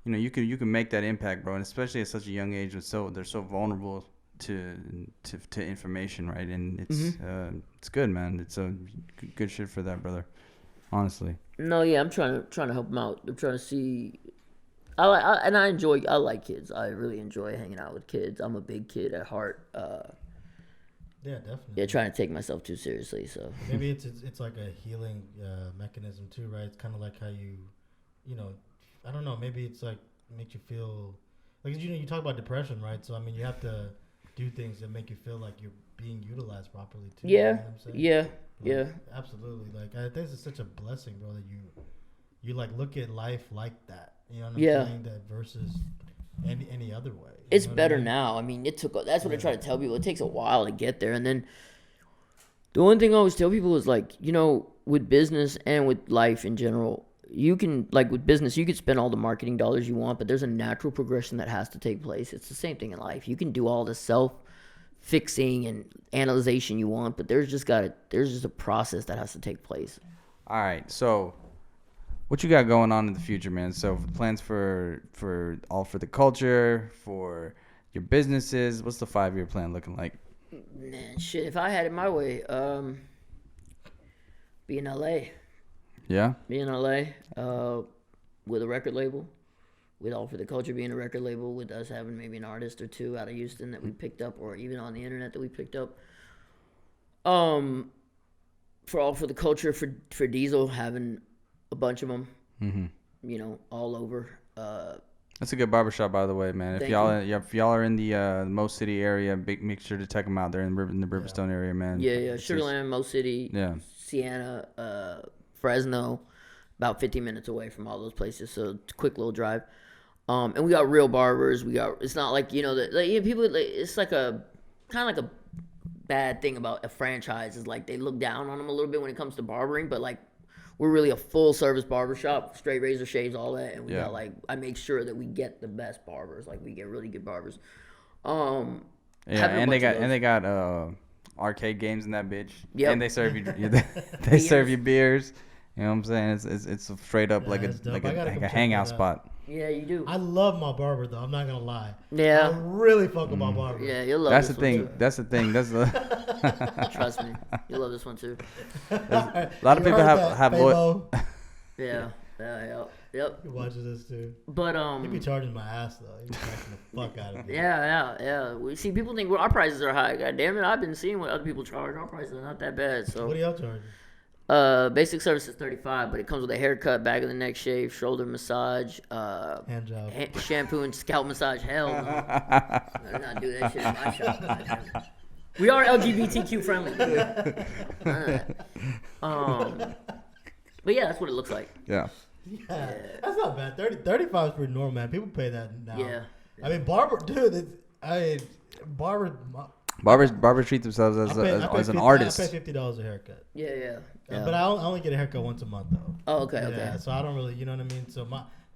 you can make that impact, bro, and especially at such a young age, they're so vulnerable to information, right? And it's good, man. It's a good shit for that, brother. Honestly. No, yeah, I'm trying to help him out. I'm trying to see. I like kids. I really enjoy hanging out with kids. I'm a big kid at heart. Yeah, definitely. Yeah, trying to take myself too seriously. So maybe it's like a healing mechanism too, right? It's kind of like how I don't know. Maybe it's like makes you feel like you talk about depression, right? So I mean, you have to do things that make you feel like you're being utilized properly too. Yeah, you know what I'm saying? Yeah. Absolutely. Like I think it's such a blessing, bro, that you like look at life like that. You know what I'm saying? That versus any other way. It's better now. I mean, that's what I try to tell people. It takes a while to get there. And then the one thing I always tell people is like, with business and with life in general, you can, like with business, you could spend all the marketing dollars you want, but there's a natural progression that has to take place. It's the same thing in life. You can do all the self-fixing and analyzation you want, but there's just a process that has to take place. All right. So what you got going on in the future, man? So plans for all for the culture, for your businesses. What's the 5-year plan looking like? Man, shit, if I had it my way, be in LA. Yeah? Be in LA with a record label. With All for the Culture being a record label, with us having maybe an artist or two out of Houston that we picked up, or even on the internet that we picked up. For All for the Culture, for Diesel, having a bunch of them, all over. That's a good barbershop, by the way, man. If y'all are in the Mo City area, make sure to check them out. They're in the Riverstone area, man. Yeah. Sugarland, Mo City, Sienna, Fresno, about 15 minutes away from all those places. So it's a quick little drive. And we got real barbers. It's not like people. It's like a kind of like a bad thing about a franchise is like they look down on them a little bit when it comes to barbering, but like. We're really a full-service barbershop, straight razor shaves, all that, and we got I make sure that we get the best barbers, like we get really good barbers. And they got arcade games in that bitch. Yeah, and they serve you serve you beers. You know what I'm saying? It's straight up like a hangout spot. Yeah, you do. I love my barber though. I'm not gonna lie. Yeah, I really fuck with my barber. Yeah, you'll love. That's the thing. That's the thing. Trust me, you'll love this one too. A lot of people have loyal. Yeah. Yep. You're watching this too. But he be charging my ass though. He be charging the fuck out of me. Yeah. We see people think our prices are high. God damn it, I've been seeing what other people charge. Our prices are not that bad. So what are y'all charging? Basic service is $35, but it comes with a haircut, back of the neck shave, shoulder massage, hand job, shampoo and scalp massage. Hell no, I do not do that shit in my shop. We are LGBTQ friendly. But yeah, that's what it looks like. Yeah, that's not bad. 35 is pretty normal, man. People pay that now. Yeah. I mean, Barbers treat themselves as an artist. I pay $50 a haircut. Yeah. But I only get a haircut once a month though. Oh, okay. Yeah, so I don't really, you know what I mean. So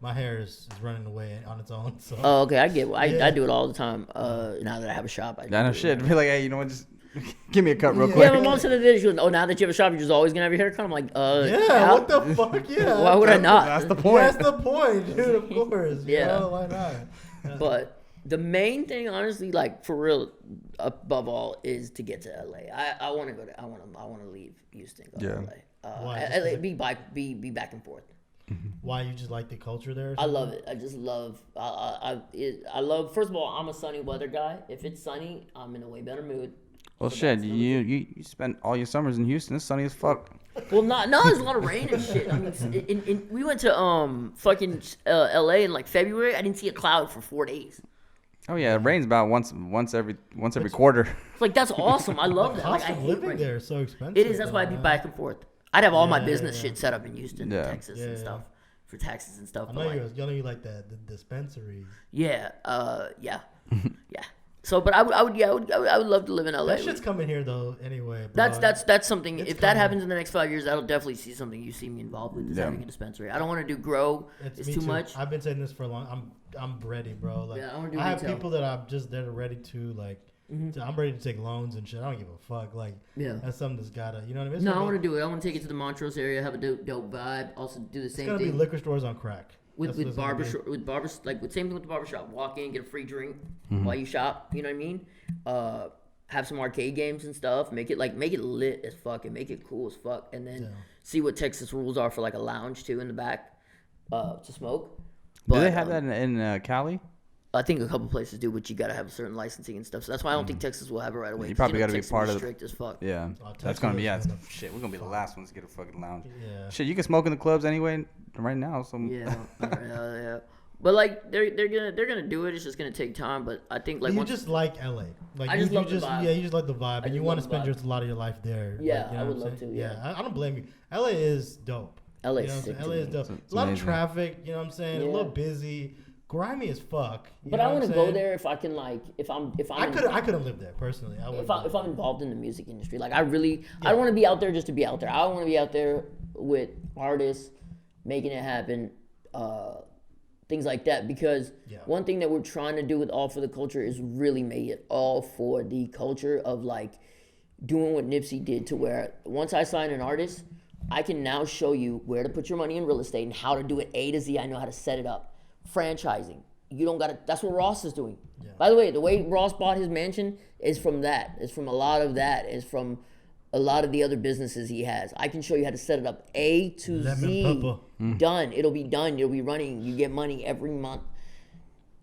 my hair is running away on its own. So. Oh, okay. I get. I do it all the time. Now that I have a shop, I know shit. Be like, hey, you know what? Just give me a cut real quick. Yeah, my mom said that. She goes, "Oh, now that you have a shop, you're just always gonna have your haircut." I'm like, yeah. What the fuck? Yeah. Why would I not? That's the point. That's the point, dude. Of course. Yeah. Why not? Yeah. But the main thing, honestly, like for real, above all, is to get to LA. I want to go to. I want to leave Houston. Go to LA. Why? Be back and forth. Why, you just like the culture there? I love it. I just love. I love. First of all, I'm a sunny weather guy. If it's sunny, I'm in a way better mood. Well, shit, you spent all your summers in Houston. It's sunny as fuck. Well, no, there's a lot of rain and shit. I mean, we went to fucking LA in like February. I didn't see a cloud for 4 days. Oh yeah, it rains about once every quarter. Like that's awesome. I love that. Cost Like, of living there is so expensive. It is. That's why I be back and forth. I'd have all my Yeah, yeah. shit set up in Houston, Yeah. Texas, and Yeah. stuff for taxes and stuff. I But know like, you like the dispensaries. yeah, yeah. So, but I would love to live in LA. That shit's coming here though. Anyway, bro. That's something. It's If that coming. happens in the next 5 years, that'll definitely see something you see me involved with is Yeah. having a dispensary. I don't want to do grow. It's me too much. I've been saying this for a long. I'm ready, bro. Like Yeah, I wanna do have retail. people that I'm just they're ready to like. I'm ready to take loans and shit. I don't give a fuck. Like Yeah. that's something that's gotta. You know what I mean? It's No, I gonna want to do it. I want to take it to the Montrose area, have a dope vibe. Also do the It's same gonna be thing liquor stores on crack. with That's what it's gonna be. same thing with the barbershop. Walk in, get a free drink while you shop. You know what I mean? Have some arcade games and stuff. Make it lit as fuck and make it cool as fuck. And then see what Texas rules are for like a lounge too in the back to smoke. Do they have that in Cali? I think a couple places do, but you gotta have a certain licensing and stuff. So that's why I don't think Texas will have it right away. You 'cause, probably know, gotta be Texas part is of strict as fuck. Yeah, Texas that's gonna be is gonna shit. We're gonna be the last ones to get a fucking lounge. Yeah. Shit, you can smoke in the clubs anyway right now. So Yeah. But like they're gonna do it. It's just gonna take time. But I think like you once just like LA. Like I you just love the just vibe. yeah, you just like the vibe, and just you want to love the spend vibe. a lot of your life there. Yeah, like, you know I what would I'm love saying? to, yeah. I don't blame you. LA is dope. LA You is know what I'm sick. saying? LA is dope. It's A lot of amazing. traffic. You know what I'm saying? A Yeah. little busy, grimy as fuck. You But know I what want I'm to go saying? there if I can like if I'm I couldn't live there personally. I if wouldn't. I'm involved in the music industry. Like I don't want to be out there just to be out there. I want to be out there with artists, making it happen, things like that. Because one thing that we're trying to do with All for the Culture is really make it all for the culture of like doing what Nipsey did, to where once I sign an artist, I can now show you where to put your money in real estate and how to do it A to Z. I know how to set it up. Franchising. You don't gotta. That's what Ross is doing. Yeah. By the way Ross bought his mansion is from that. It's from a lot of that. It's from a lot of the other businesses he has. I can show you how to set it up A to Lemon Z. pepper. Done. It'll be done. You'll be running. You get money every month.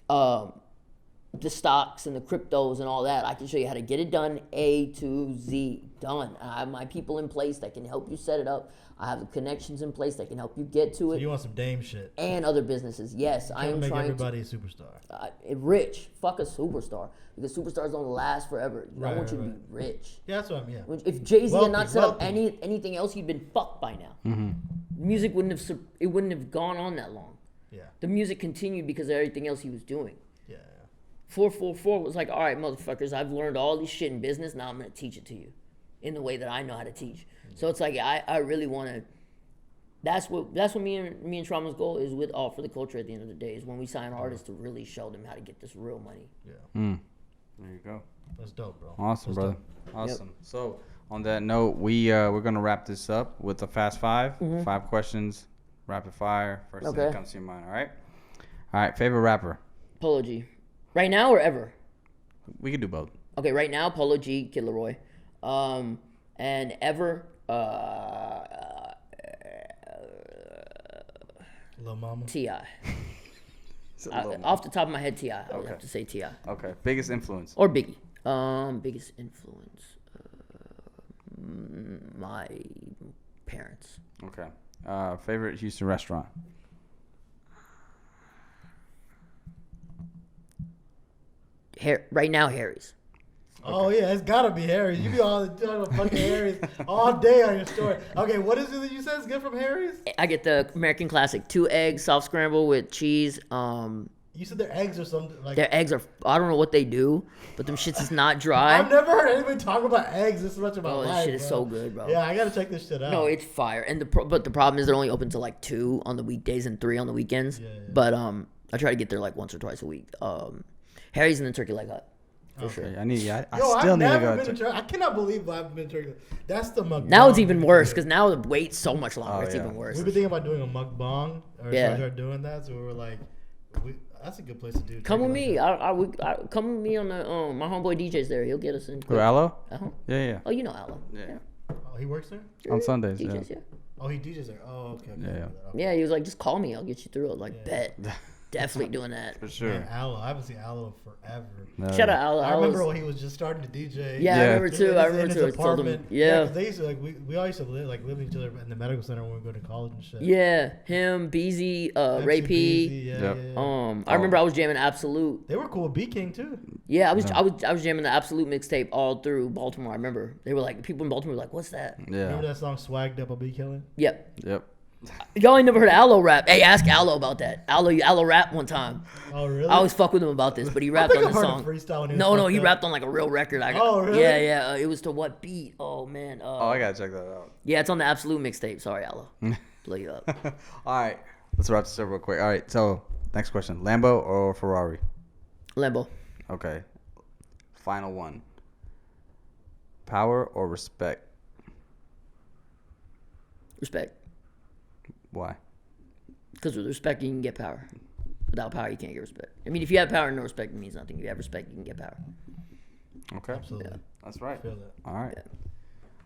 The stocks and the cryptos and all that. I can show you how to get it done A to Z. Done. I have my people in place that can help you set it up. I have the connections in place that can help you get to So it. you want some Dame shit? And other businesses. Yes, I am Make trying everybody a superstar. to. Rich. Fuck a superstar. Because superstars don't last forever. I want you to be rich. Yeah, that's what I'm. Yeah. If Jay-Z had not Wealthy, set up wealthy. anything else, he'd been fucked by now. Music wouldn't have gone on that long. Yeah. The music continued because of everything else he was doing. Yeah. 444 was like, all right, motherfuckers, I've learned all this shit in business. Now I'm going to teach it to you in the way that I know how to teach. So it's like, I really want to, that's what me and Trauma's goal is with All for the Culture at the end of the day, is when we sign artists to really show them how to get this real money. Yeah. there you go. That's dope, bro. Awesome, That's brother. dope. Awesome. So on that note, we're gonna wrap this up with the fast 5. 5 questions, rapid fire. First thing that Okay. comes to your mind. All right. Favorite rapper? Polo G. Right now or ever? We could do both. Okay, right now, Polo G, Kid Leroy. And ever, Lil Mama. T.I. It's a little more. Off the top of my head, T.I. I would Okay. have to say T.I. Okay. Biggest influence? Or Biggie. Biggest influence. My parents. Okay. Favorite Houston restaurant? Right now, Harry's. Oh yeah, it's gotta be Harry's. You be all talking about fucking Harry's all day on your story. Okay, what is it that you said is good from Harry's? I get the American classic 2 eggs, soft scramble with cheese. You said their eggs or something like. Their eggs are, I don't know what they do, but them shits is not dry. I've never heard anybody talk about eggs this much in my Oh, life. this shit is bro. so good, bro. Yeah, I gotta check this shit out. No, it's fire. And but the problem is they're only open to like 2 on the weekdays and 3 on the weekends. Yeah. But I try to get there like once or twice a week. Harry's and the Turkey Leg Hut. For sure. Okay, I still I've need to never go. been to Turkey. I cannot believe I've been to Turkey. That's the mukbang. Now it's even worse because now the wait's so much longer. Oh, It's yeah. even worse. We've been thinking about doing a mukbang, or Yeah. start doing that. So we were like, that's a good place to do. Come with turkey me. leg. Come with me on the my homeboy DJ's there. He'll get us in. Who, quick. Aloe? Uh-huh. Yeah. Oh, you know Aloe. Yeah. Oh, he works there. On Sundays, DJ's, yeah. yeah. Oh, he DJs there. Oh, okay. Yeah. Yeah, he was like, just call me. I'll get you through. I was like, bet. Definitely doing that. For sure. Man, Aloe. I haven't seen Aloe in forever. Shout out Aloe. I remember when he was just starting to DJ. Yeah, I remember too. I remember too. His apartment. Yeah. 'Cause they used to we all used to live with each other in the medical center when we go to college and shit. Yeah, him, Beezy, Ray MC P. Beezy, Yep. I remember I was jamming Absolute. They were cool with B King too. Yeah, I was jamming the Absolute mixtape all through Baltimore. I remember they were like, people in Baltimore were like, "What's that?" Yeah. Remember that song "Swagged Up" by B Killing? Yep. Yep. Y'all ain't never heard of Aloe rap. Hey, ask Aloe about that. Aloe rap one time. Oh really? I always fuck with him about this, but he I rapped think on I've this heard song. a freestyle when he was No, fucked he up. rapped on like a real record. Oh, really? Yeah. It was to what beat? Oh man. I gotta check that out. Yeah, it's on the Absolute mixtape. Sorry, Aloe. Blow you up. All right, let's wrap this up real quick. All right, so next question: Lambo or Ferrari? Lambo. Okay. Final one: power or respect? Respect. Why? Because with respect, you can get power. Without power, you can't get respect. I mean, if you have power and no respect, it means nothing. If you have respect, you can get power. Okay. Absolutely. Yeah. That's right. Feel that. All right. Yeah.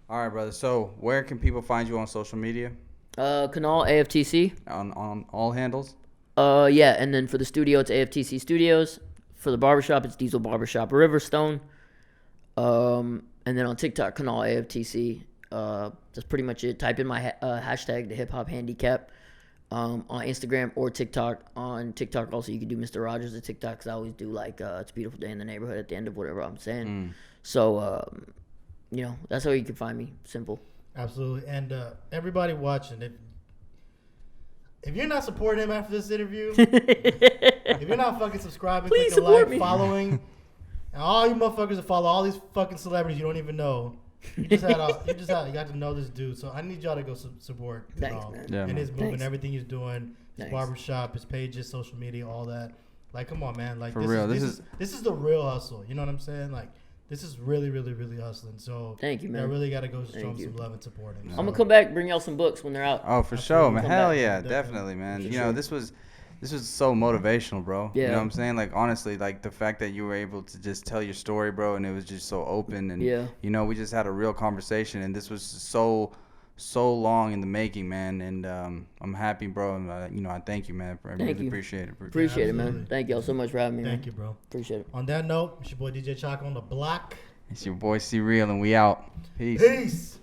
All right, brother. So, where can people find you on social media? Kunal, AFTC. On all handles? Yeah, and then for the studio, it's AFTC Studios. For the barbershop, it's Diesel Barbershop Riverstone. And then on TikTok, Kunal AFTC. That's pretty much it. Type in my hashtag, the hip hop handicap, on Instagram or TikTok. On TikTok, also, you can do Mr. Rogers at TikTok because I always do like It's a Beautiful Day in the Neighborhood at the end of whatever I'm saying. So, that's how you can find me. Simple. Absolutely. And everybody watching, if you're not supporting him after this interview, if you're not fucking subscribing, Please clicking support like, me. following, and all you motherfuckers that follow all these fucking celebrities you don't even know, you got to know this dude. So I need y'all to go support Thanks, Kunal man. Yeah, and man. his movement, Thanks. everything he's doing, his Thanks. barbershop, his pages, social media, all that. Like, come on, man. Like, For real, this is the real hustle. You know what I'm saying? Like, this is really, really, really hustling. So Thank you, man. I really got to go show Thank him you. some love and support him. I'm gonna come back, bring y'all some books when they're out. Oh, for Absolutely. sure, man. Come Hell back. yeah, Definitely. definitely, man. For You know, sure. this was so motivational, bro. You Yeah. know what I'm saying? Like, honestly, like the fact that you were able to just tell your story, bro, and it was just so open, and Yeah. you know, we just had a real conversation, and this was so long in the making, man. And I'm happy, bro. And I thank you, man. I Thank really you. appreciate it. Appreciate it, man. absolutely. Thank y'all so much for having me. Thank man. you, bro. Appreciate it. On that note, it's your boy DJ Chalk on the block. It's your boy C Real, and we out. Peace. Peace.